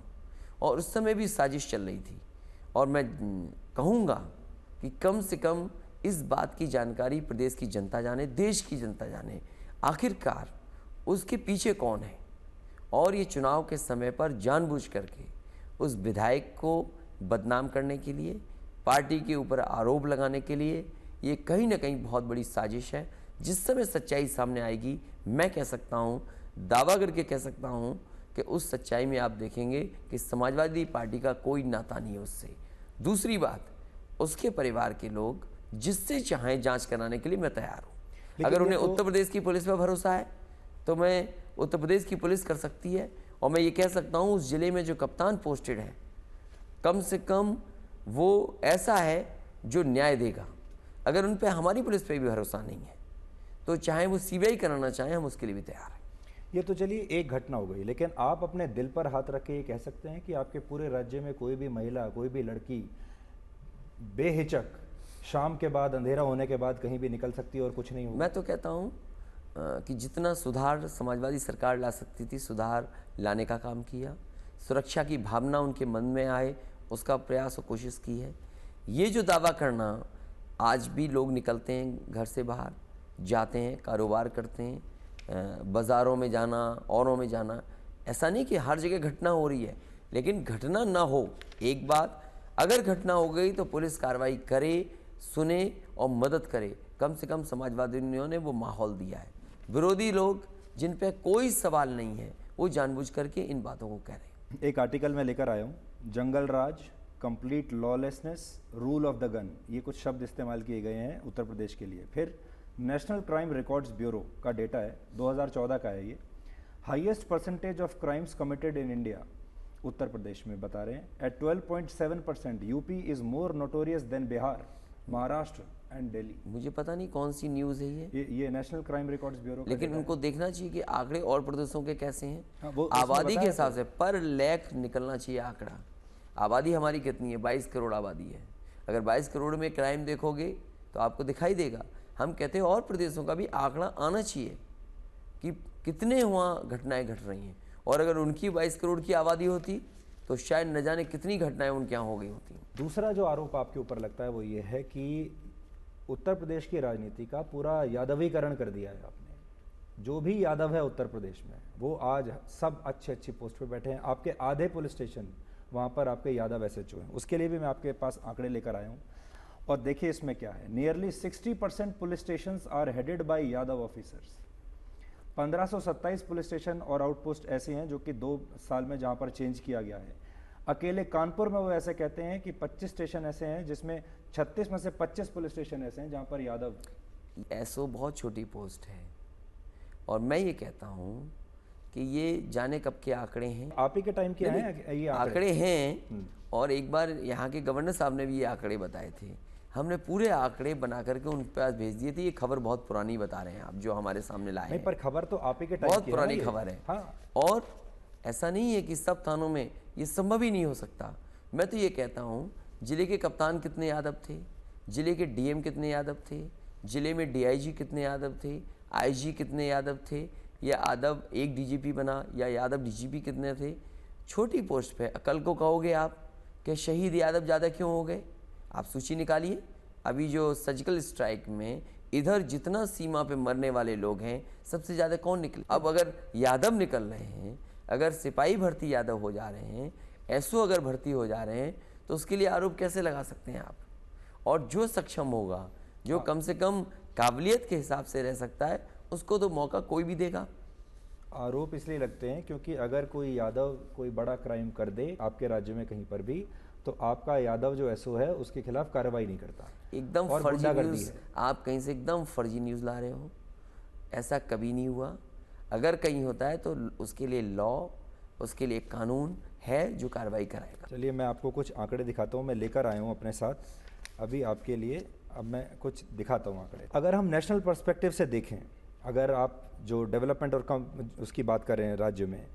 और उस समय भी साजिश चल रही थी। और मैं कहूँगा कि कम से कम इस बात की जानकारी प्रदेश की जनता जाने, देश की जनता जाने आखिरकार उसके पीछे कौन है। और ये चुनाव के समय पर जानबूझ करके उस विधायक को बदनाम करने के लिए, पार्टी के ऊपर आरोप लगाने के लिए, ये कहीं ना कहीं बहुत बड़ी साजिश है। जिस समय सच्चाई सामने आएगी, मैं कह सकता हूँ, दावा करके कह सकता हूँ कि उस सच्चाई में आप देखेंगे कि समाजवादी पार्टी का कोई नाता नहीं है उससे। दूसरी बात, उसके परिवार के लोग जिससे चाहें जांच कराने के लिए मैं तैयार हूँ। अगर उन्हें उत्तर प्रदेश की पुलिस पर भरोसा है तो मैं उत्तर प्रदेश की पुलिस कर सकती है। और मैं ये कह सकता हूँ उस ज़िले में जो कप्तान पोस्टेड है, कम से कम वो ऐसा है जो न्याय देगा। अगर उन पर हमारी पुलिस पे भी भरोसा नहीं है तो चाहे वो सीबीआई कराना चाहें, हम उसके लिए भी तैयार हैं।
ये तो चलिए एक घटना हो गई, लेकिन आप अपने दिल पर हाथ रख के ये कह सकते हैं कि आपके पूरे राज्य में कोई भी महिला, कोई भी लड़की बेहिचक शाम के बाद, अंधेरा होने के बाद कहीं भी निकल सकती है और कुछ नहीं होगा?
मैं तो कहता हूँ कि जितना सुधार समाजवादी सरकार ला सकती थी, सुधार लाने का काम किया। सुरक्षा की भावना उनके मन में आए, उसका प्रयास और कोशिश की है। ये जो दावा करना, आज भी लोग निकलते हैं घर से बाहर, जाते हैं, कारोबार करते हैं, बाज़ारों में जाना, औरों में जाना, ऐसा नहीं कि हर जगह घटना हो रही है, लेकिन घटना ना हो। एक बात, अगर घटना हो गई तो पुलिस कार्रवाई करे, सुने और मदद करे। कम से कम समाजवादियों ने वो माहौल दिया है। विरोधी लोग जिन पे कोई सवाल नहीं है, वो जानबूझ करके इन बातों को कह रहे हैं।
एक आर्टिकल में लेकर आया हूँ, jungle raj, complete lawlessness, rule of the gun, ये कुछ शब्द इस्तेमाल किए गए हैं उत्तर प्रदेश के लिए। फिर नेशनल क्राइम रिकॉर्ड्स ब्यूरो का डेटा है, 2014 का है ये। Highest percentage of crimes committed in India Uttar Pradesh में बता रहे हैं at 12.7%। UP is more notorious than Bihar, Maharashtra and Delhi.
मुझे पता नहीं कौन सी न्यूज़ है
ये नेशनल क्राइम रिकॉर्ड्स ब्यूरो,
लेकिन उनको देखना चाहिए कि आंकड़े और प्रदेशों के कैसे हैं।
हाँ, वो
आबादी के हिसाब से पर लाख निकलना चाहिए आंकड़ा। आबादी हमारी कितनी है? 22 करोड़ आबादी है। अगर 22 करोड़ में क्राइम देखोगे तो आपको दिखाई देगा। हम कहते हैं और प्रदेशों का भी आंकड़ा आना चाहिए कि कितने वहाँ घटनाएं घट रही हैं, और अगर उनकी 22 करोड़ की आबादी होती तो शायद न जाने कितनी घटनाएं उनके यहाँ हो गई होती।
दूसरा जो आरोप आपके ऊपर लगता है वो ये है कि उत्तर प्रदेश की राजनीति का पूरा यादवीकरण कर दिया है आपने। जो भी यादव है उत्तर प्रदेश में, वो आज सब अच्छी पोस्ट पे बैठे हैं। आपके आधे पुलिस स्टेशन वहाँ पर आपके यादव SHO हैं। उसके लिए भी मैं आपके पास आंकड़े लेकर आया हूँ, और देखिए इसमें क्या है। Nearly 60% police station are headed by Yadav officers. 1527 police station और आउटपोस्ट ऐसे हैं जो कि 2 साल में जहाँ पर चेंज किया गया है। अकेले कानपुर में वो ऐसे कहते हैं कि 25 स्टेशन ऐसे हैं जिसमें 36 में से 25 पुलिस स्टेशन ऐसे हैं जहाँ पर यादव।
SO बहुत छोटी पोस्ट है, और मैं ये कहता हूँ कि ये जाने कब के आंकड़े हैं।
आप ही के टाइम के हैं ये
आंकड़े हैं, और एक बार यहाँ के गवर्नर साहब ने भी ये आंकड़े बताए थे। हमने पूरे आंकड़े बना करके उन पास भेज दिए थे। ये खबर बहुत पुरानी बता रहे हैं आप, जो हमारे सामने लाए हैं।
पर खबर तो आप ही के टाइम
बहुत
की
पुरानी खबर है।
हाँ।
और ऐसा नहीं है कि सब थानों में ये संभव ही नहीं हो सकता। मैं तो ये कहता हूँ, जिले के कप्तान कितने यादव थे, जिले के DM कितने यादव थे, जिले में DIG कितने यादव थे, IG कितने यादव थे, या यादव एक DGP बना, या यादव DGP कितने थे। छोटी पोस्ट पे कल को कहोगे आप कि शहीद यादव ज़्यादा क्यों हो गए, आप सूची निकालिए। अभी जो सर्जिकल स्ट्राइक में इधर जितना सीमा पे मरने वाले लोग हैं, सबसे ज़्यादा कौन निकले? अब अगर यादव निकल रहे हैं, अगर सिपाही भर्ती यादव हो जा रहे हैं, SO अगर भर्ती हो जा रहे हैं, तो उसके लिए आरोप कैसे लगा सकते हैं आप? और जो सक्षम होगा, जो कम से कम काबिलियत के हिसाब से रह सकता है, उसको तो मौका कोई भी देगा।
आरोप इसलिए लगते हैं क्योंकि अगर कोई यादव कोई बड़ा क्राइम कर दे आपके राज्य में कहीं पर भी, तो आपका यादव जो एसओ है उसके खिलाफ कार्रवाई नहीं करता।
एकदम
और
फर्जी
गुंडागर्दी
न्यूज़,
है।
आप कहीं से एकदम फर्जी न्यूज़ ला रहे हो। ऐसा कभी नहीं हुआ। अगर कहीं होता है तो उसके लिए लॉ, उसके लिए कानून है जो कार्रवाई कराएगा।
चलिए मैं आपको कुछ आंकड़े दिखाता हूँ, मैं लेकर आया हूँ अपने साथ अभी आपके लिए। अब मैं कुछ दिखाता हूँ आंकड़े। अगर हम नेशनल पर्सपेक्टिव से देखें, अगर आप जो डेवलपमेंट और उसकी बात कर रहे हैं राज्य में,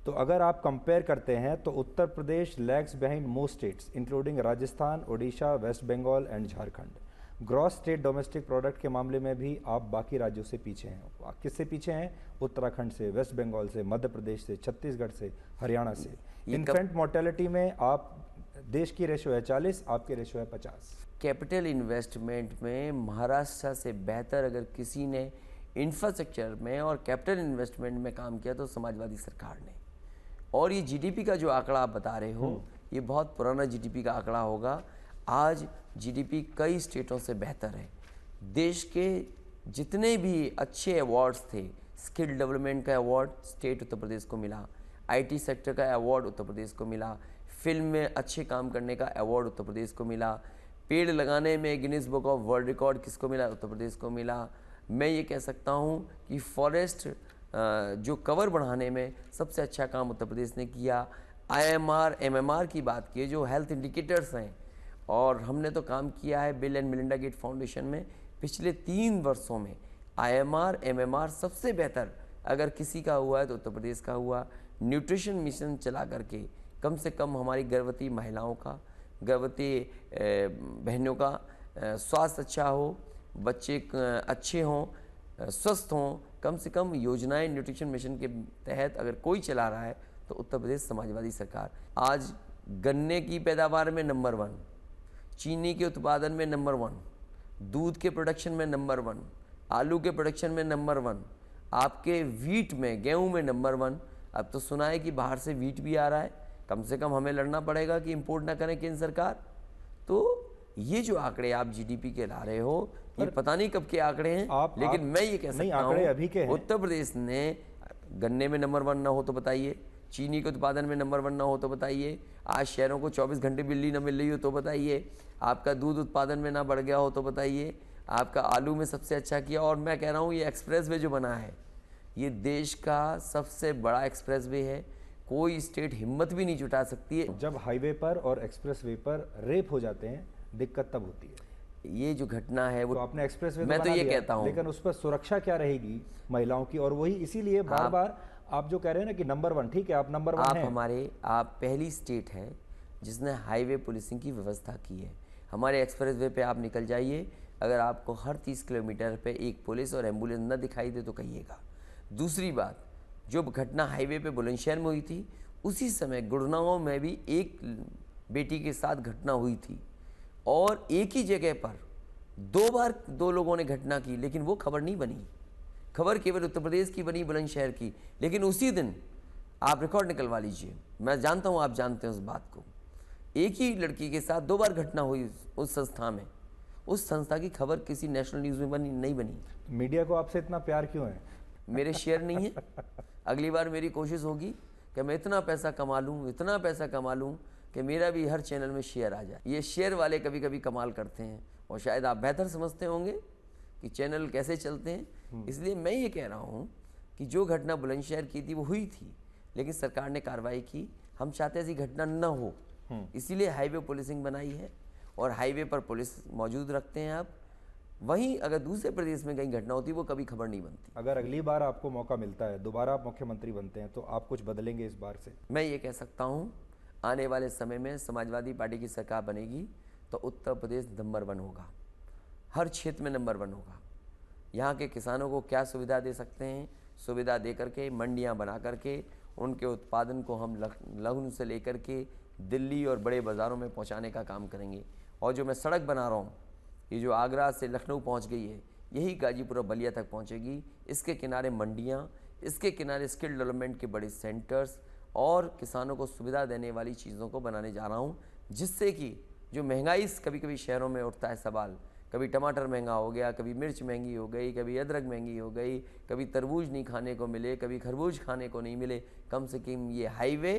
तो अगर आप कंपेयर करते हैं तो Uttar Pradesh lags behind most states including Rajasthan, Odisha, West Bengal and Jharkhand. Gross state domestic product के मामले में भी आप बाकी राज्यों से पीछे हैं। किससे पीछे हैं? उत्तराखंड से, वेस्ट बंगाल से, मध्य प्रदेश से, छत्तीसगढ़ से, हरियाणा से। इन्फेंट मोर्टेलिटी में आप देश की रेशो है 40, आपकी रेशो है 50।
कैपिटल इन्वेस्टमेंट में महाराष्ट्र से बेहतर अगर किसी ने इंफ्रास्ट्रक्चर में और कैपिटल इन्वेस्टमेंट में काम किया तो समाजवादी सरकार ने। और ये जीडीपी का जो आंकड़ा आप बता रहे हो, ये बहुत पुराना जीडीपी का आंकड़ा होगा। आज जीडीपी कई स्टेटों से बेहतर है। देश के जितने भी अच्छे अवार्ड्स थे, स्किल डेवलपमेंट का अवार्ड स्टेट उत्तर प्रदेश को मिला, आईटी सेक्टर का अवार्ड उत्तर प्रदेश को मिला, फिल्म में अच्छे काम करने का अवार्ड उत्तर प्रदेश को मिला, पेड़ लगाने में Guinness book of world record किसको मिला? उत्तर प्रदेश को मिला। मैं ये कह सकता हूँ कि फॉरेस्ट जो कवर बढ़ाने में सबसे अच्छा काम उत्तर प्रदेश ने किया। आईएमआर, एमएमआर की बात की, जो हेल्थ इंडिकेटर्स हैं, और हमने तो काम किया है Bill and Melinda Gates foundation में पिछले 3 वर्षों में। आईएमआर, एमएमआर सबसे बेहतर अगर किसी का हुआ है तो उत्तर प्रदेश का हुआ। न्यूट्रिशन मिशन चला करके कम से कम हमारी गर्भवती महिलाओं का, गर्भवती बहनों का स्वास्थ्य अच्छा हो, बच्चे अच्छे हों, स्वस्थ हों, कम से कम योजनाएं न्यूट्रिशन मिशन के तहत अगर कोई चला रहा है तो उत्तर प्रदेश समाजवादी सरकार। आज गन्ने की पैदावार में नंबर 1, चीनी के उत्पादन में नंबर 1, दूध के प्रोडक्शन में नंबर 1, आलू के प्रोडक्शन में नंबर 1, आपके वीट में, गेहूं में नंबर 1। अब तो सुना है कि बाहर से वीट भी आ रहा है। कम से कम हमें लड़ना पड़ेगा कि इंपोर्ट ना करें केंद्र सरकार। तो ये जो आंकड़े आप जीडीपी के ला रहे हो, ये पता नहीं कब के आंकड़े हैं, लेकिन मैं ये कह सकता
आंकड़े अभी के
हूँ
हैं।
उत्तर प्रदेश ने गन्ने में नंबर 1 ना हो तो बताइए, चीनी के उत्पादन में नंबर 1 ना हो तो बताइए, आज शहरों को 24 घंटे बिजली ना मिल रही हो तो बताइए, आपका दूध उत्पादन में ना बढ़ गया हो तो बताइए, आपका आलू में सबसे अच्छा किया। और मैं कह रहा हूँ ये एक्सप्रेस वे जो बना है, ये देश का सबसे बड़ा एक्सप्रेस वे है। कोई स्टेट हिम्मत भी नहीं जुटा सकती है।
जब हाईवे पर और एक्सप्रेस वे पर रेप हो जाते हैं, दिक्कत तब होती है।
ये जो घटना है वो
तो आपने एक्सप्रेस वे
मैं तो ये कहता हूँ,
लेकिन उस पर सुरक्षा क्या रहेगी महिलाओं की? और वही इसीलिए बार बार आप जो कह रहे हैं ना कि नंबर 1, ठीक है आप नंबर 1 हैं।
आप पहली स्टेट है जिसने हाईवे पुलिसिंग की व्यवस्था की है। हमारे एक्सप्रेस वे पे आप निकल जाइए, अगर आपको हर 30 किलोमीटर पे एक पुलिस और एम्बुलेंस न दिखाई दे तो कहिएगा। दूसरी बात, जो घटना हाईवे पे बुलंदशहर में हुई थी, उसी समय गुड़गांव में भी एक बेटी के साथ घटना हुई थी, और एक ही जगह पर 2 बार 2 लोगों ने घटना की, लेकिन वो खबर नहीं बनी। खबर केवल उत्तर प्रदेश की बनी, बुलंदशहर की। लेकिन उसी दिन आप रिकॉर्ड निकलवा लीजिए, मैं जानता हूँ आप जानते हैं उस बात को। एक ही लड़की के साथ 2 बार घटना हुई उस संस्था में। उस संस्था की खबर किसी नेशनल न्यूज़ में नहीं बनी।
मीडिया को आपसे इतना प्यार क्यों है?
मेरे शेयर नहीं है। अगली बार मेरी कोशिश होगी कि मैं इतना पैसा कमा लूँ, इतना पैसा कमा लूँ कि मेरा भी हर चैनल में शेयर आ जाए। ये शेयर वाले कभी कभी कमाल करते हैं, और शायद आप बेहतर समझते होंगे कि चैनल कैसे चलते हैं। इसलिए मैं ये कह रहा हूँ कि जो घटना बुलंदशहर की थी वो हुई थी, लेकिन सरकार ने कार्रवाई की। हम चाहते ऐसी घटना न हो, इसीलिए हाईवे पुलिसिंग बनाई है, और हाईवे पर पुलिस मौजूद रखते हैं आप। वहीं अगर दूसरे प्रदेश में कहीं घटना होती वो कभी खबर नहीं बनती।
अगर अगली बार आपको मौका मिलता है, दोबारा आप मुख्यमंत्री बनते हैं, तो आप कुछ बदलेंगे इस बार से?
मैं ये कह सकता हूँ आने वाले समय में समाजवादी पार्टी की सरकार बनेगी तो उत्तर प्रदेश नंबर 1 होगा, हर क्षेत्र में नंबर 1 होगा। यहाँ के किसानों को क्या सुविधा दे सकते हैं, सुविधा दे करके, मंडियाँ बना करके, उनके उत्पादन को हम लघु से लेकर के दिल्ली और बड़े बाज़ारों में पहुँचाने का काम करेंगे। और जो मैं सड़क बना रहा हूँ, ये जो आगरा से लखनऊ पहुँच गई है, यही गाजीपुर और बलिया तक पहुँचेगी। इसके किनारे मंडियाँ, इसके किनारे स्किल डेवलपमेंट के बड़े सेंटर्स और किसानों को सुविधा देने वाली चीज़ों को बनाने जा रहा हूँ, जिससे कि जो महंगाई कभी कभी शहरों में उठता है सवाल, कभी टमाटर महंगा हो गया, कभी मिर्च महंगी हो गई, कभी अदरक महंगी हो गई, कभी तरबूज नहीं खाने को मिले, कभी खरबूज खाने को नहीं मिले, कम से कम ये हाईवे,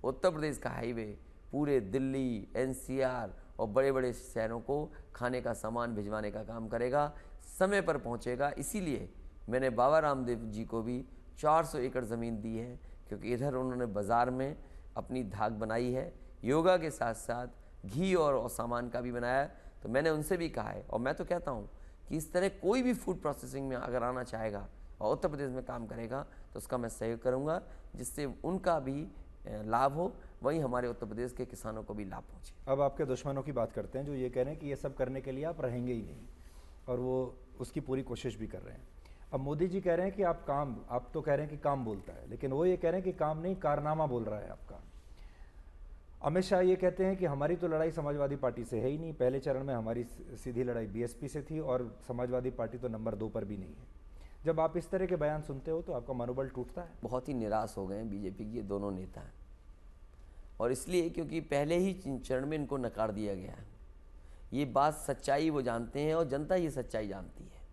उत्तर प्रदेश का हाईवे पूरे दिल्ली, एनसीआर और बड़े बड़े शहरों को खाने का सामान भिजवाने का काम करेगा, समय पर पहुंचेगा। इसीलिए मैंने बाबा रामदेव जी को भी 400 एकड़ ज़मीन दी है, क्योंकि इधर उन्होंने बाज़ार में अपनी धाक बनाई है, योगा के साथ साथ घी और सामान का भी बनाया है। तो मैंने उनसे भी कहा है, और मैं तो कहता हूँ कि इस तरह कोई भी फूड प्रोसेसिंग में अगर आना चाहेगा और उत्तर प्रदेश में काम करेगा तो उसका मैं सहयोग करूँगा, जिससे उनका भी लाभ हो, वहीं हमारे उत्तर प्रदेश के किसानों को भी लाभ पहुँचे।
अब आपके दुश्मनों की बात करते हैं जो ये कह रहे हैं कि ये सब करने के लिए आप रहेंगे ही नहीं, और वो उसकी पूरी कोशिश भी कर रहे हैं। अब मोदी जी कह रहे हैं कि आप तो कह रहे हैं कि काम बोलता है, लेकिन वो ये कह रहे हैं कि काम नहीं, कारनामा बोल रहा है आपका। अमित शाह ये कहते हैं कि हमारी तो लड़ाई समाजवादी पार्टी से है ही नहीं, पहले चरण में हमारी सीधी लड़ाई बीएसपी से थी और समाजवादी पार्टी तो नंबर 2 पर भी नहीं है। जब आप इस तरह के बयान सुनते हो तो आपका मनोबल टूटता है?
बहुत ही निराश हो गए हैं बीजेपी के दोनों नेता, और इसलिए क्योंकि पहले ही चरण में इनको नकार दिया गया है। ये बात सच्चाई वो जानते हैं और जनता ये सच्चाई जानती है।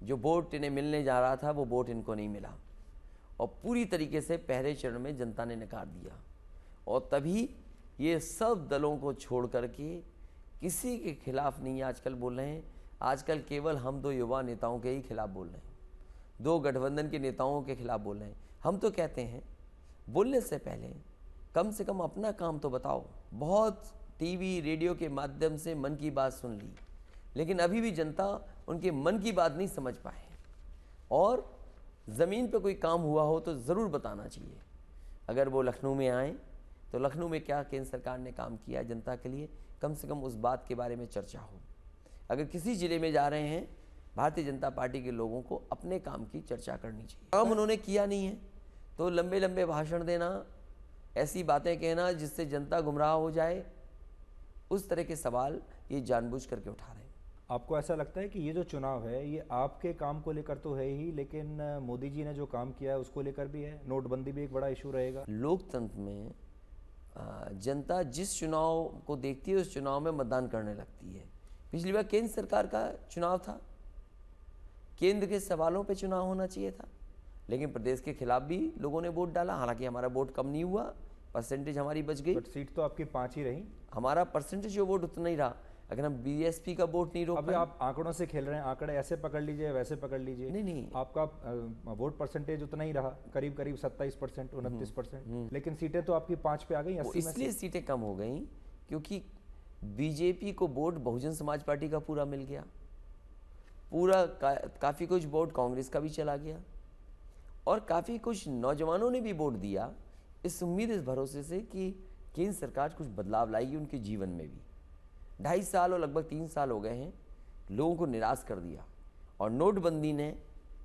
जो वोट इन्हें मिलने जा रहा था वो वोट इनको नहीं मिला, और पूरी तरीके से पहले चरण में जनता ने नकार दिया, और तभी ये सब दलों को छोड़ करके किसी के खिलाफ नहीं आजकल बोल रहे हैं। आजकल केवल हम 2 युवा नेताओं के ही खिलाफ बोल रहे हैं, 2 गठबंधन के नेताओं के खिलाफ बोल रहे हैं। हम तो कहते हैं बोलने से पहले कम से कम अपना काम तो बताओ। बहुत टीवी रेडियो के माध्यम से मन की बात सुन ली, लेकिन अभी भी जनता उनके मन की बात नहीं समझ पाए, और ज़मीन पे कोई काम हुआ हो तो ज़रूर बताना चाहिए। अगर वो लखनऊ में आए तो लखनऊ में क्या केंद्र सरकार ने काम किया है जनता के लिए, कम से कम उस बात के बारे में चर्चा हो। अगर किसी ज़िले में जा रहे हैं, भारतीय जनता पार्टी के लोगों को अपने काम की चर्चा करनी चाहिए। काम उन्होंने किया नहीं है तो लंबे लंबे भाषण देना, ऐसी बातें कहना जिससे जनता गुमराह हो जाए, उस तरह के सवाल ये जानबूझ करके उठा रहे हैं।
आपको ऐसा लगता है कि ये जो चुनाव है ये आपके काम को लेकर तो है ही, लेकिन मोदी जी ने जो काम किया है उसको लेकर भी है? नोटबंदी भी एक बड़ा इशू रहेगा।
लोकतंत्र में जनता जिस चुनाव को देखती है उस चुनाव में मतदान करने लगती है। पिछली बार केंद्र सरकार का चुनाव था, केंद्र के सवालों पे चुनाव होना चाहिए था, लेकिन प्रदेश के खिलाफ भी लोगों ने वोट डाला। हालांकि हमारा वोट कम नहीं हुआ, परसेंटेज हमारी बच गई,
बट सीट तो आपकी 5 ही रही।
हमारा परसेंटेज जो वोट उतना ही रहा। अगर हम बीएसपी का वोट नहीं रोक
अभी आप आंकड़ों से खेल रहे हैं, आंकड़े ऐसे पकड़ लीजिए वैसे पकड़ लीजिए।
नहीं,
आपका वोट परसेंटेज उतना ही रहा, करीब करीब 27%, 29%, लेकिन सीटें तो आपकी 5 पे आ गई 80 में से।
इसलिए सीटें कम हो गई क्योंकि बीजेपी को वोट बहुजन समाज पार्टी का पूरा मिल गया, पूरा काफ़ी कुछ वोट कांग्रेस का भी चला गया, और काफ़ी कुछ नौजवानों ने भी वोट दिया इस उम्मीद, इस भरोसे से कि केंद्र सरकार कुछ बदलाव लाएगी उनके जीवन में भी। 2.5 साल और लगभग 3 साल हो गए हैं, लोगों को निराश कर दिया, और नोटबंदी ने,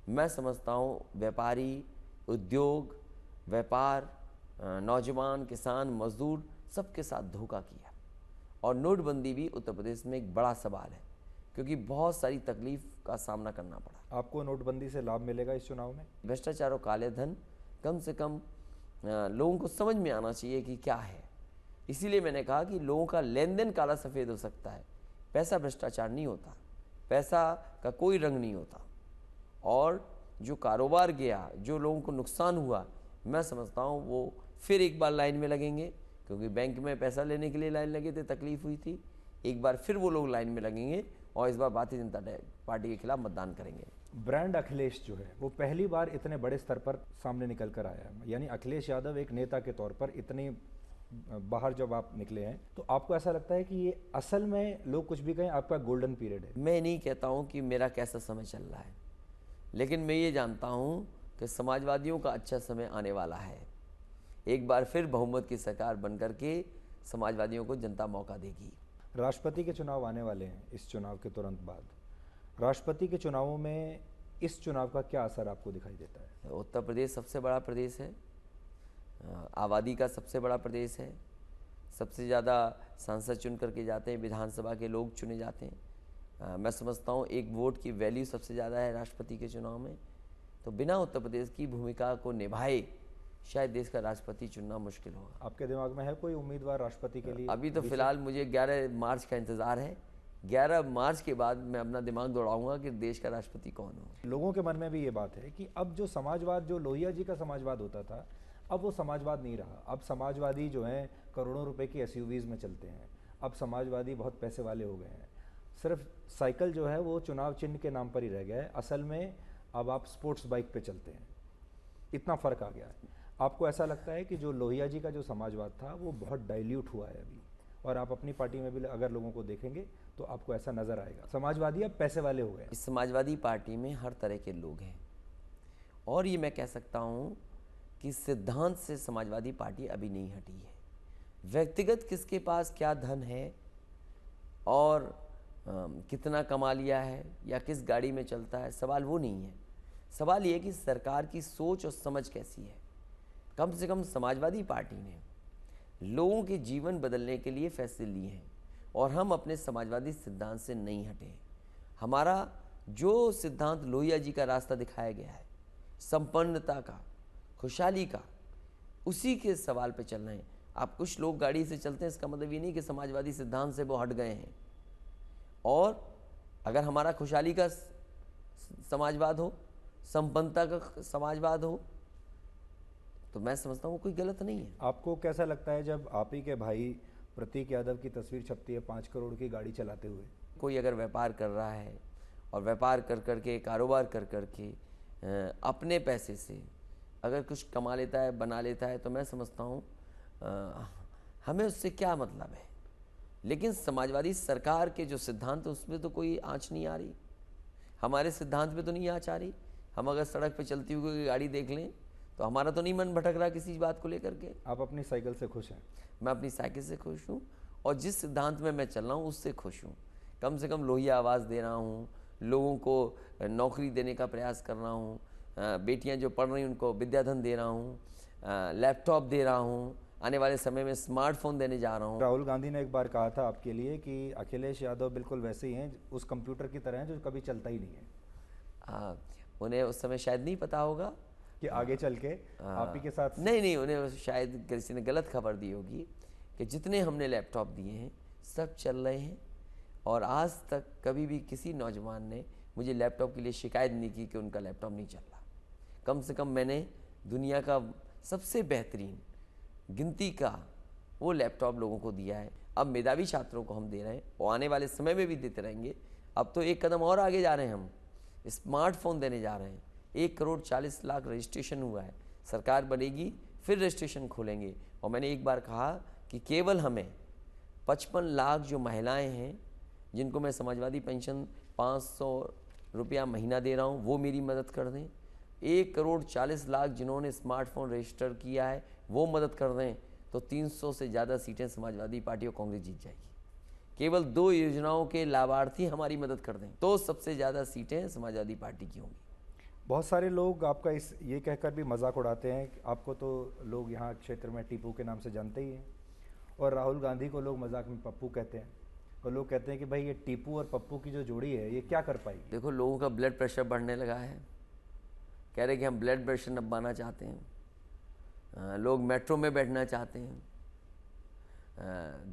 मैं समझता हूँ, व्यापारी, उद्योग, व्यापार, नौजवान, किसान, मजदूर सबके साथ धोखा किया। और नोटबंदी भी उत्तर प्रदेश में एक बड़ा सवाल है, क्योंकि बहुत सारी तकलीफ का सामना करना पड़ा।
आपको नोटबंदी से लाभ मिलेगा इस चुनाव में?
भ्रष्टाचार और काले धन कम से कम लोगों को समझ में आना चाहिए कि क्या है। इसीलिए मैंने कहा कि लोगों का लेन देन काला सफ़ेद हो सकता है, पैसा भ्रष्टाचार नहीं होता, पैसा का कोई रंग नहीं होता। और जो कारोबार गया, जो लोगों को नुकसान हुआ, मैं समझता हूँ वो फिर एक बार लाइन में लगेंगे, क्योंकि बैंक में पैसा लेने के लिए लाइन लगे थे, तकलीफ हुई थी। एक बार फिर वो लोग लाइन में लगेंगे और इस बार भारतीय जनता पार्टी के खिलाफ मतदान करेंगे।
ब्रांड अखिलेश जो है वो पहली बार इतने बड़े स्तर पर सामने निकल कर आया है, यानी अखिलेश यादव एक नेता के तौर पर इतने बाहर जब आप निकले हैं, तो आपको ऐसा लगता है कि ये असल में, लोग कुछ भी कहें, आपका गोल्डन पीरियड है?
मैं नहीं कहता हूँ कि मेरा कैसा समय चल रहा है, लेकिन मैं ये जानता हूँ कि समाजवादियों का अच्छा समय आने वाला है। एक बार फिर बहुमत की सरकार बन करके समाजवादियों को जनता मौका देगी।
राष्ट्रपति के चुनाव आने वाले हैं इस चुनाव के तुरंत बाद। राष्ट्रपति के चुनावों में इस चुनाव का क्या असर आपको दिखाई देता है?
उत्तर प्रदेश सबसे बड़ा प्रदेश है, आबादी का सबसे बड़ा प्रदेश है, सबसे ज़्यादा सांसद चुन करके जाते हैं, विधानसभा के लोग चुने जाते हैं। मैं समझता हूँ एक वोट की वैल्यू सबसे ज़्यादा है राष्ट्रपति के चुनाव में। तो बिना उत्तर प्रदेश की भूमिका को निभाए शायद देश का राष्ट्रपति चुनना मुश्किल होगा।
आपके दिमाग में है कोई उम्मीदवार राष्ट्रपति के लिए?
अभी तो फिलहाल मुझे 11 मार्च का इंतज़ार है। 11 मार्च के बाद मैं अपना दिमाग दौड़ाऊंगा कि देश का राष्ट्रपति कौन हो।
लोगों के मन में भी ये बात है कि अब जो समाजवाद, जो लोहिया जी का समाजवाद होता था, अब वो समाजवाद नहीं रहा। अब समाजवादी जो हैं करोड़ों रुपए की एसयूवीज में चलते हैं। अब समाजवादी बहुत पैसे वाले हो गए हैं। सिर्फ साइकिल जो है वो चुनाव चिन्ह के नाम पर ही रह गया है। असल में अब आप स्पोर्ट्स बाइक पे चलते हैं। इतना फ़र्क आ गया है। आपको ऐसा लगता है कि जो लोहिया जी का जो समाजवाद था वो बहुत डाइल्यूट हुआ है अभी? और आप अपनी पार्टी में भी अगर लोगों को देखेंगे तो आपको ऐसा नज़र आएगा, समाजवादी अब पैसे वाले हो गए हैं।
इस समाजवादी पार्टी में हर तरह के लोग हैं और ये मैं कह सकता हूँ कि सिद्धांत से समाजवादी पार्टी अभी नहीं हटी है। व्यक्तिगत किसके पास क्या धन है और कितना कमा लिया है या किस गाड़ी में चलता है, सवाल वो नहीं है। सवाल ये है कि सरकार की सोच और समझ कैसी है। कम से कम समाजवादी पार्टी ने लोगों के जीवन बदलने के लिए फैसले लिए हैं और हम अपने समाजवादी सिद्धांत से नहीं हटे। हमारा जो सिद्धांत लोहिया जी का रास्ता दिखाया गया है, संपन्नता का, खुशहाली का, उसी के सवाल पे चल रहे हैं। आप कुछ लोग गाड़ी से चलते हैं, इसका मतलब ये नहीं कि समाजवादी सिद्धांत से वो हट गए हैं। और अगर हमारा खुशहाली का समाजवाद हो, संपन्नता का समाजवाद हो, तो मैं समझता हूँ कोई गलत नहीं है।
आपको कैसा लगता है जब आप ही के भाई प्रतीक यादव की तस्वीर छपती है 5 करोड़ की गाड़ी चलाते हुए?
कोई अगर व्यापार कर रहा है और व्यापार कर कर के, कारोबार कर कर के अपने पैसे से अगर कुछ कमा लेता है, बना लेता है, तो मैं समझता हूँ हमें उससे क्या मतलब है। लेकिन समाजवादी सरकार के जो सिद्धांत है उसमें तो कोई आँच नहीं आ रही। हमारे सिद्धांत पे तो नहीं आँच आ रही। हम अगर सड़क पे चलती हुई गाड़ी देख लें तो हमारा तो नहीं मन भटक रहा किसी बात को लेकर के।
आप अपनी साइकिल से खुश हैं?
मैं अपनी साइकिल से खुश हूँ और जिस सिद्धांत में मैं चल रहा हूँ उससे खुश हूँ। कम से कम लोहिया आवाज़ दे रहा हूँ, लोगों को नौकरी देने का प्रयास कर रहा हूँ, बेटियाँ जो पढ़ रही हैं उनको विद्याधन दे रहा हूँ, लैपटॉप दे रहा हूँ, आने वाले समय में स्मार्टफोन देने जा रहा हूँ।
राहुल गांधी ने एक बार कहा था आपके लिए कि अखिलेश यादव बिल्कुल वैसे ही हैं, उस कंप्यूटर की तरह हैं जो कभी चलता ही नहीं है।
उन्हें उस समय शायद नहीं पता होगा
कि आगे चल के आप ही के साथ
नहीं, उन्हें शायद किसी ने गलत खबर दी होगी कि जितने हमने लैपटॉप दिए हैं सब चल रहे हैं और आज तक कभी भी किसी नौजवान ने मुझे लैपटॉप के लिए शिकायत नहीं की कि उनका लैपटॉप नहीं चल रहा। कम से कम मैंने दुनिया का सबसे बेहतरीन गिनती का वो लैपटॉप लोगों को दिया है। अब मेधावी छात्रों को हम दे रहे हैं और आने वाले समय में भी देते रहेंगे। अब तो एक कदम और आगे जा रहे हैं, हम स्मार्टफोन देने जा रहे हैं। 1,40,00,000 रजिस्ट्रेशन हुआ है, सरकार बनेगी फिर रजिस्ट्रेशन खोलेंगे। और मैंने एक बार कहा कि केवल हमें 55 लाख जो महिलाएं हैं जिनको मैं समाजवादी पेंशन 500 रुपया महीना दे रहा हूँ वो मेरी मदद कर दें, 1,40,00,000 जिन्होंने स्मार्टफोन रजिस्टर किया है वो मदद कर दें, तो 300 से ज़्यादा सीटें समाजवादी पार्टी और कांग्रेस जीत जाएगी। केवल 2 योजनाओं के लाभार्थी हमारी मदद कर दें तो सबसे ज़्यादा सीटें समाजवादी पार्टी की होंगी।
बहुत सारे लोग आपका ये कहकर भी मजाक उड़ाते हैं कि आपको तो लोग यहाँ क्षेत्र में टीपू के नाम से जानते ही हैं, और राहुल गांधी को लोग मजाक में पप्पू कहते हैं, और लोग कहते हैं कि भाई ये टीपू और पप्पू की जो जोड़ी है ये क्या कर पाएगी?
देखो, लोगों का ब्लड प्रेशर बढ़ने लगा है, कह रहे कि हम ब्लड प्रेशर नपाना चाहते हैं, लोग मेट्रो में बैठना चाहते हैं,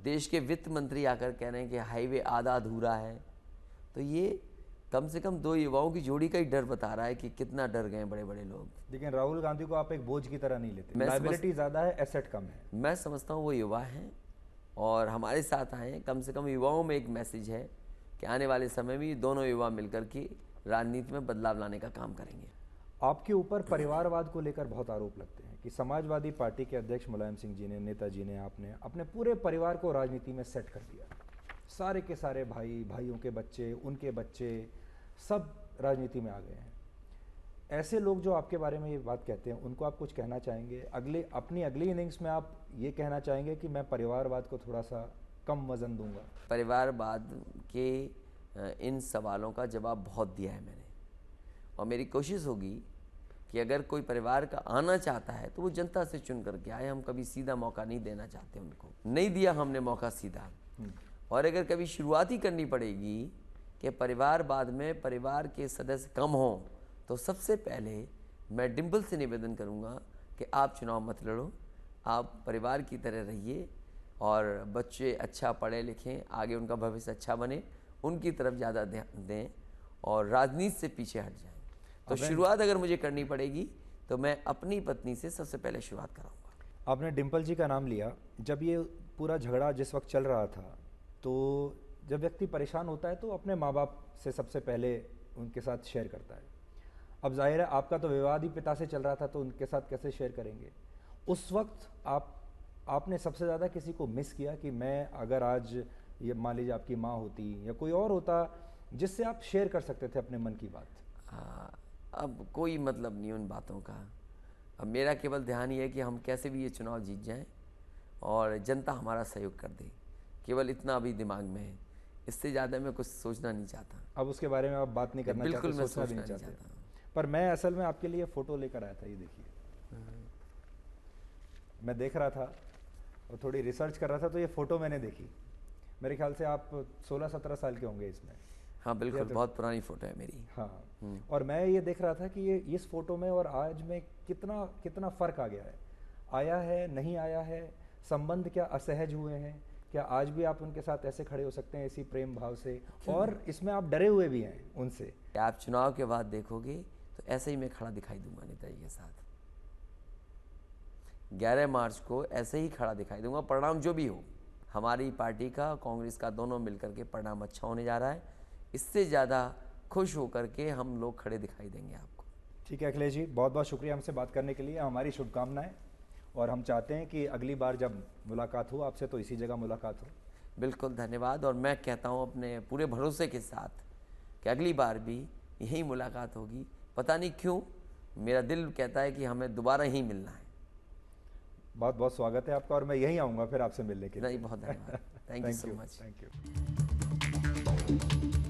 देश के वित्त मंत्री आकर कह रहे हैं कि हाईवे आधा अधूरा है। तो ये कम से कम 2 युवाओं की जोड़ी का ही डर बता रहा है कि कितना डर गए बड़े बड़े लोग।
लेकिन राहुल गांधी को आप एक बोझ की तरह नहीं लेते, लायबिलिटी ज़्यादा है, एसेट कम है।
मैं समझता हूँ वो युवा हैं और हमारे साथ आए हैं। कम से कम युवाओं में एक मैसेज है कि आने वाले समय में दोनों युवा मिलकर के राजनीति में बदलाव लाने का काम करेंगे।
आपके ऊपर परिवारवाद को लेकर बहुत आरोप लगते हैं कि समाजवादी पार्टी के अध्यक्ष मुलायम सिंह जी ने, नेताजी ने, आपने अपने पूरे परिवार को राजनीति में सेट कर दिया। सारे के सारे भाइयों के बच्चे, उनके बच्चे सब राजनीति में आ गए हैं। ऐसे लोग जो आपके बारे में ये बात कहते हैं उनको आप कुछ कहना चाहेंगे? अपनी अगली इनिंग्स में आप ये कहना चाहेंगे कि मैं परिवारवाद को थोड़ा सा कम वजन दूंगा?
परिवारवाद के इन सवालों का जवाब बहुत दिया है मैंने, और मेरी कोशिश होगी कि अगर कोई परिवार का आना चाहता है तो वो जनता से चुन करके आए। हम कभी सीधा मौका नहीं देना चाहते, उनको नहीं दिया हमने मौका सीधा। और अगर कभी शुरुआती करनी पड़ेगी कि परिवारवाद में परिवार के सदस्य कम हों, तो सबसे पहले मैं डिम्पल से निवेदन करूंगा कि आप चुनाव मत लड़ो, आप परिवार की तरह रहिए और बच्चे अच्छा पढ़े लिखें, आगे उनका भविष्य अच्छा बने, उनकी तरफ ज़्यादा ध्यान दें और राजनीति से पीछे हट जाएं। तो शुरुआत अगर मुझे करनी पड़ेगी तो मैं अपनी पत्नी से सबसे पहले शुरुआत कराऊंगा।
आपने डिम्पल जी का नाम लिया। जब ये पूरा झगड़ा जिस वक्त चल रहा था, तो जब व्यक्ति परेशान होता है तो अपने माँ बाप से सबसे पहले उनके साथ शेयर करता है। अब जाहिर है आपका तो विवाद ही पिता से चल रहा था, तो उनके साथ कैसे शेयर करेंगे? उस वक्त आपने सबसे ज़्यादा किसी को मिस किया कि मैं अगर आज ये मान लीजिए आपकी माँ होती या कोई और होता जिससे आप शेयर कर सकते थे अपने मन की बात?
अब कोई मतलब नहीं उन बातों का। अब मेरा केवल ध्यान ये है कि हम कैसे भी ये चुनाव जीत जाएं और जनता हमारा सहयोग कर दे, केवल इतना अभी दिमाग में है। इससे ज़्यादा मैं कुछ सोचना नहीं चाहता।
अब उसके बारे में आप बात नहीं करना चाहते?
बिल्कुल मैं
सोचना भी नहीं चाहते। पर मैं असल में आपके लिए फ़ोटो लेकर आया था, ये देखिए। मैं देख रहा था और थोड़ी रिसर्च कर रहा था, तो ये फ़ोटो मैंने देखी। मेरे ख्याल से आप 16-17 साल के होंगे इसमें।
हाँ बिल्कुल, बहुत पुरानी फ़ोटो है मेरी।
हाँ, और मैं ये देख रहा था कि ये इस फ़ोटो में और आज में कितना कितना फ़र्क आ गया है। आया है, नहीं आया है, संबंध क्या असहज हुए हैं? क्या आज भी आप उनके साथ ऐसे खड़े हो सकते हैं इसी प्रेम भाव से? और इसमें आप डरे हुए भी हैं उनसे।
आप चुनाव के बाद देखोगे तो ऐसे ही मैं खड़ा दिखाई दूंगा नेताजी के साथ। 11 मार्च को ऐसे ही खड़ा दिखाई दूंगा, परिणाम जो भी हो। हमारी पार्टी का, कांग्रेस का, दोनों मिलकर के परिणाम अच्छा होने जा रहा है। इससे ज़्यादा खुश होकर के हम लोग खड़े दिखाई देंगे आपको।
ठीक है अखिलेश जी, बहुत बहुत शुक्रिया हमसे बात करने के लिए। हमारी शुभकामनाएं, और हम चाहते हैं कि अगली बार जब मुलाकात हो आपसे तो इसी जगह मुलाकात हो।
बिल्कुल, धन्यवाद। और मैं कहता हूँ अपने पूरे भरोसे के साथ कि अगली बार भी यही मुलाकात होगी। पता नहीं क्यों मेरा दिल कहता है कि हमें दोबारा ही मिलना है।
बहुत बहुत स्वागत है आपका, और मैं यहीं आऊँगा फिर आपसे मिलने के लिए।
नहीं, बहुत धन्यवाद। Thank you so much.
Thank you.